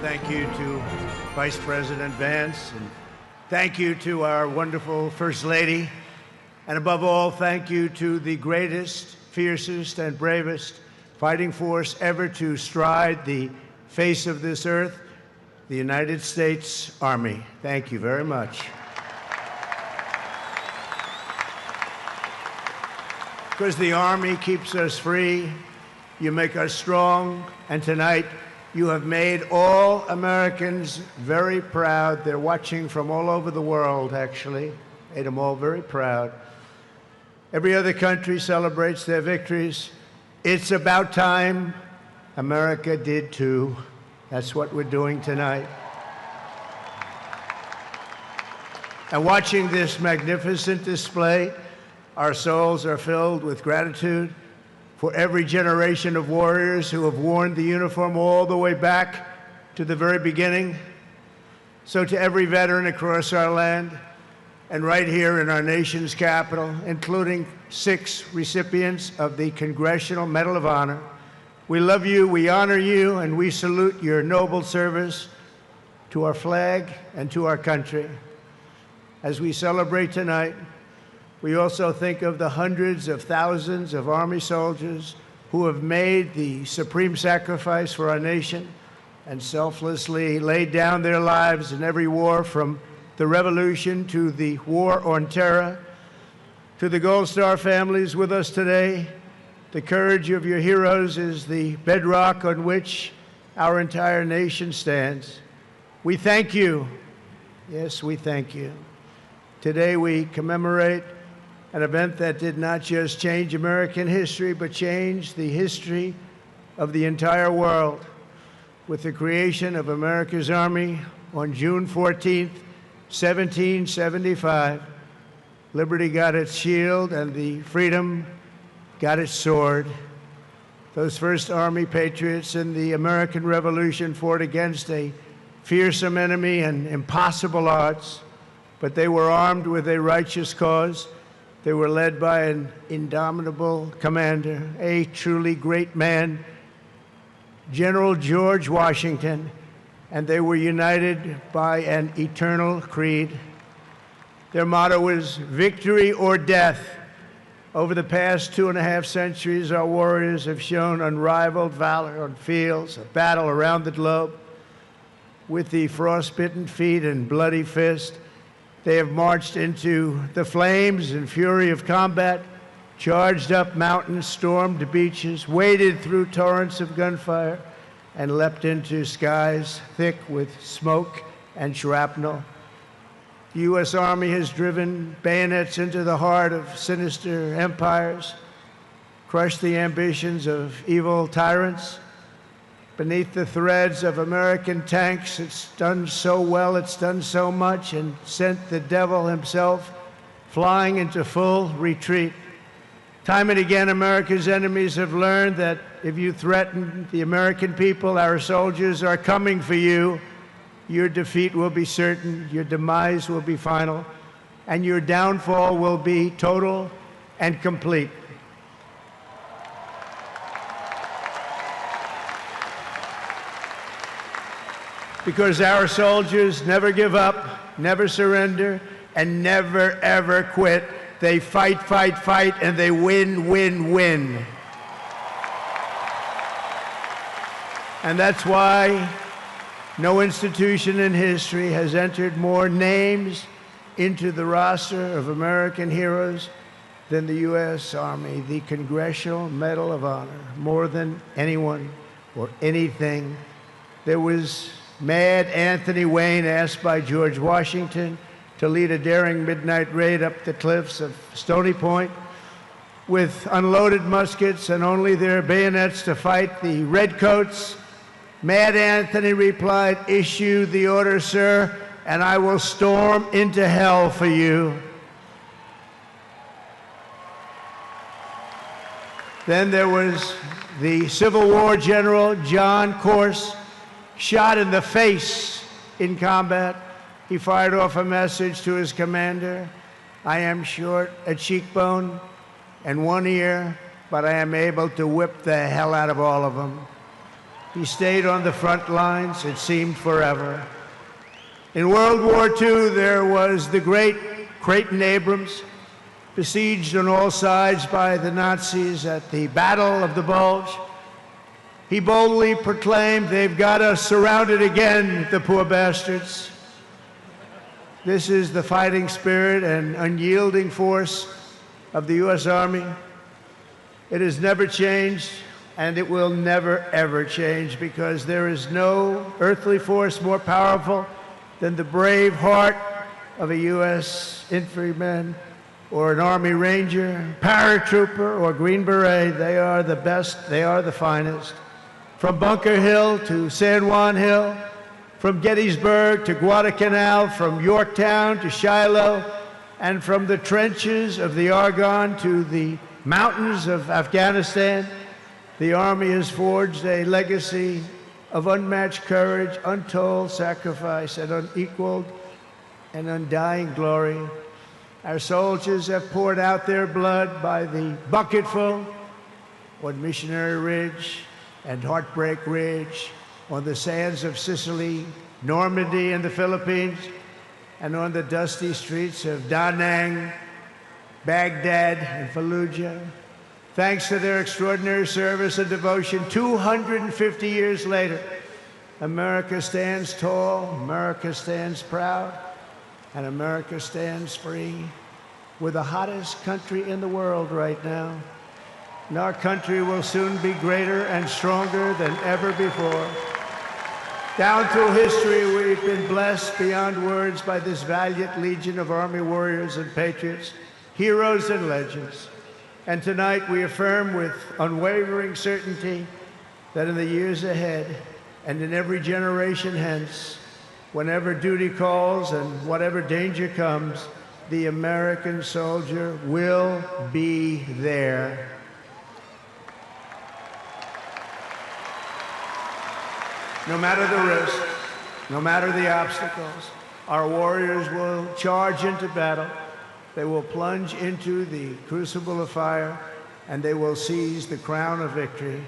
Thank you to Vice President Vance, and thank you to our wonderful First Lady, and above all, thank you to the greatest, fiercest, and bravest fighting force ever to stride the face of this earth, the United States Army. Thank you very much. Because the Army keeps us free, you make us strong, and tonight, you have made all Americans very proud. They're watching from all over the world, actually. Made them all very proud. Every other country celebrates their victories. It's about time America did too. That's what we're doing tonight. And watching this magnificent display, our souls are filled with gratitude for every generation of warriors who have worn the uniform all the way back to the very beginning. So to every veteran across our land, and right here in our nation's capital, including 6 recipients of the Congressional Medal of Honor, we love you, we honor you, and we salute your noble service to our flag and to our country. As we celebrate tonight, we also think of the hundreds of thousands of Army soldiers who have made the supreme sacrifice for our nation and selflessly laid down their lives in every war, from the Revolution to the War on Terror. To the Gold Star families with us today, the courage of your heroes is the bedrock on which our entire nation stands. We thank you. Yes, we thank you. Today we commemorate an event that did not just change American history, but changed the history of the entire world. With the creation of America's Army on June 14th, 1775, liberty got its shield and the freedom got its sword. Those first Army patriots in the American Revolution fought against a fearsome enemy and impossible odds, but they were armed with a righteous cause. They were led by an indomitable commander, a truly great man, General George Washington, and they were united by an eternal creed. Their motto was victory or death, Over the past 2.5 centuries, our warriors have shown unrivaled valor on fields of battle around the globe. With the frostbitten feet and bloody fist, they have marched into the flames and fury of combat, charged up mountains, stormed beaches, waded through torrents of gunfire, and leapt into skies thick with smoke and shrapnel. The U.S. Army has driven bayonets into the heart of sinister empires, crushed the ambitions of evil tyrants. Beneath the threads of American tanks, it's done so well, it's done so much, and sent the devil himself flying into full retreat. Time and again, America's enemies have learned that if you threaten the American people, our soldiers are coming for you. Your defeat will be certain, your demise will be final, and your downfall will be total and complete. Because our soldiers never give up, never surrender, and never, ever quit. They fight, fight, fight, and they win, win, win. And that's why no institution in history has entered more names into the roster of American heroes than the U.S. Army, the Congressional Medal of Honor, more than anyone or anything. There was Mad Anthony Wayne, asked by George Washington to lead a daring midnight raid up the cliffs of Stony Point with unloaded muskets and only their bayonets to fight the redcoats. Mad Anthony replied, "Issue the order, sir, and I will storm into hell for you." Then there was the Civil War general, John Corse, shot in the face in combat. He fired off a message to his commander: "I am short a cheekbone and one ear, but I am able to whip the hell out of all of them." He stayed on the front lines, it seemed forever. In World War II, there was the great Creighton Abrams, besieged on all sides by the Nazis at the Battle of the Bulge. He boldly proclaimed, "They've got us surrounded again, the poor bastards." This is the fighting spirit and unyielding force of the U.S. Army. It has never changed, and it will never, ever change, because there is no earthly force more powerful than the brave heart of a U.S. infantryman or an Army Ranger, paratrooper, or Green Beret. They are the best, they are the finest. From Bunker Hill to San Juan Hill, from Gettysburg to Guadalcanal, from Yorktown to Shiloh, and from the trenches of the Argonne to the mountains of Afghanistan, the Army has forged a legacy of unmatched courage, untold sacrifice, and unequaled and undying glory. Our soldiers have poured out their blood by the bucketful on Missionary Ridge and Heartbreak Ridge, on the sands of Sicily, Normandy, and the Philippines, and on the dusty streets of Da Nang, Baghdad, and Fallujah. Thanks to their extraordinary service and devotion, 250 years later, America stands tall, America stands proud, and America stands free. We're the hottest country in the world right now, and our country will soon be greater and stronger than ever before. Down through history, we've been blessed beyond words by this valiant legion of Army warriors and patriots, heroes and legends. And tonight we affirm with unwavering certainty that in the years ahead and in every generation hence, whenever duty calls and whatever danger comes, the American soldier will be there. No matter the risk, no matter the obstacles, our warriors will charge into battle. They will plunge into the crucible of fire, and they will seize the crown of victory,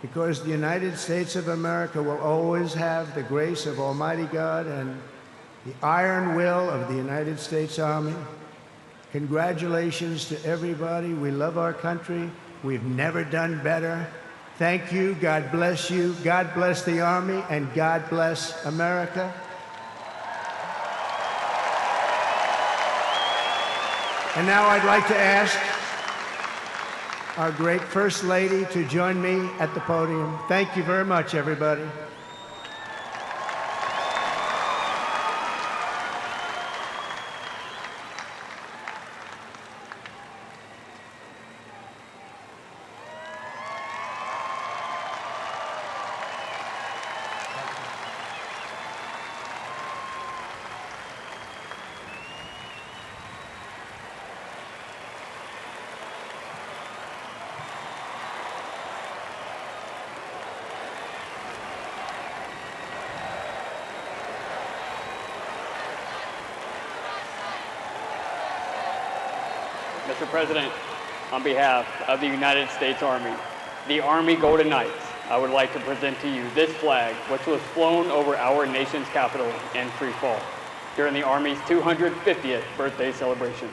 because the United States of America will always have the grace of Almighty God and the iron will of the United States Army. Congratulations to everybody. We love our country. We've never done better. Thank you. God bless you. God bless the Army, and God bless America. And now I'd like to ask our great First Lady to join me at the podium. Thank you very much, everybody. Mr. President, on behalf of the United States Army, the Army Golden Knights, I would like to present to you this flag, which was flown over our nation's capital in free fall during the Army's 250th birthday celebration.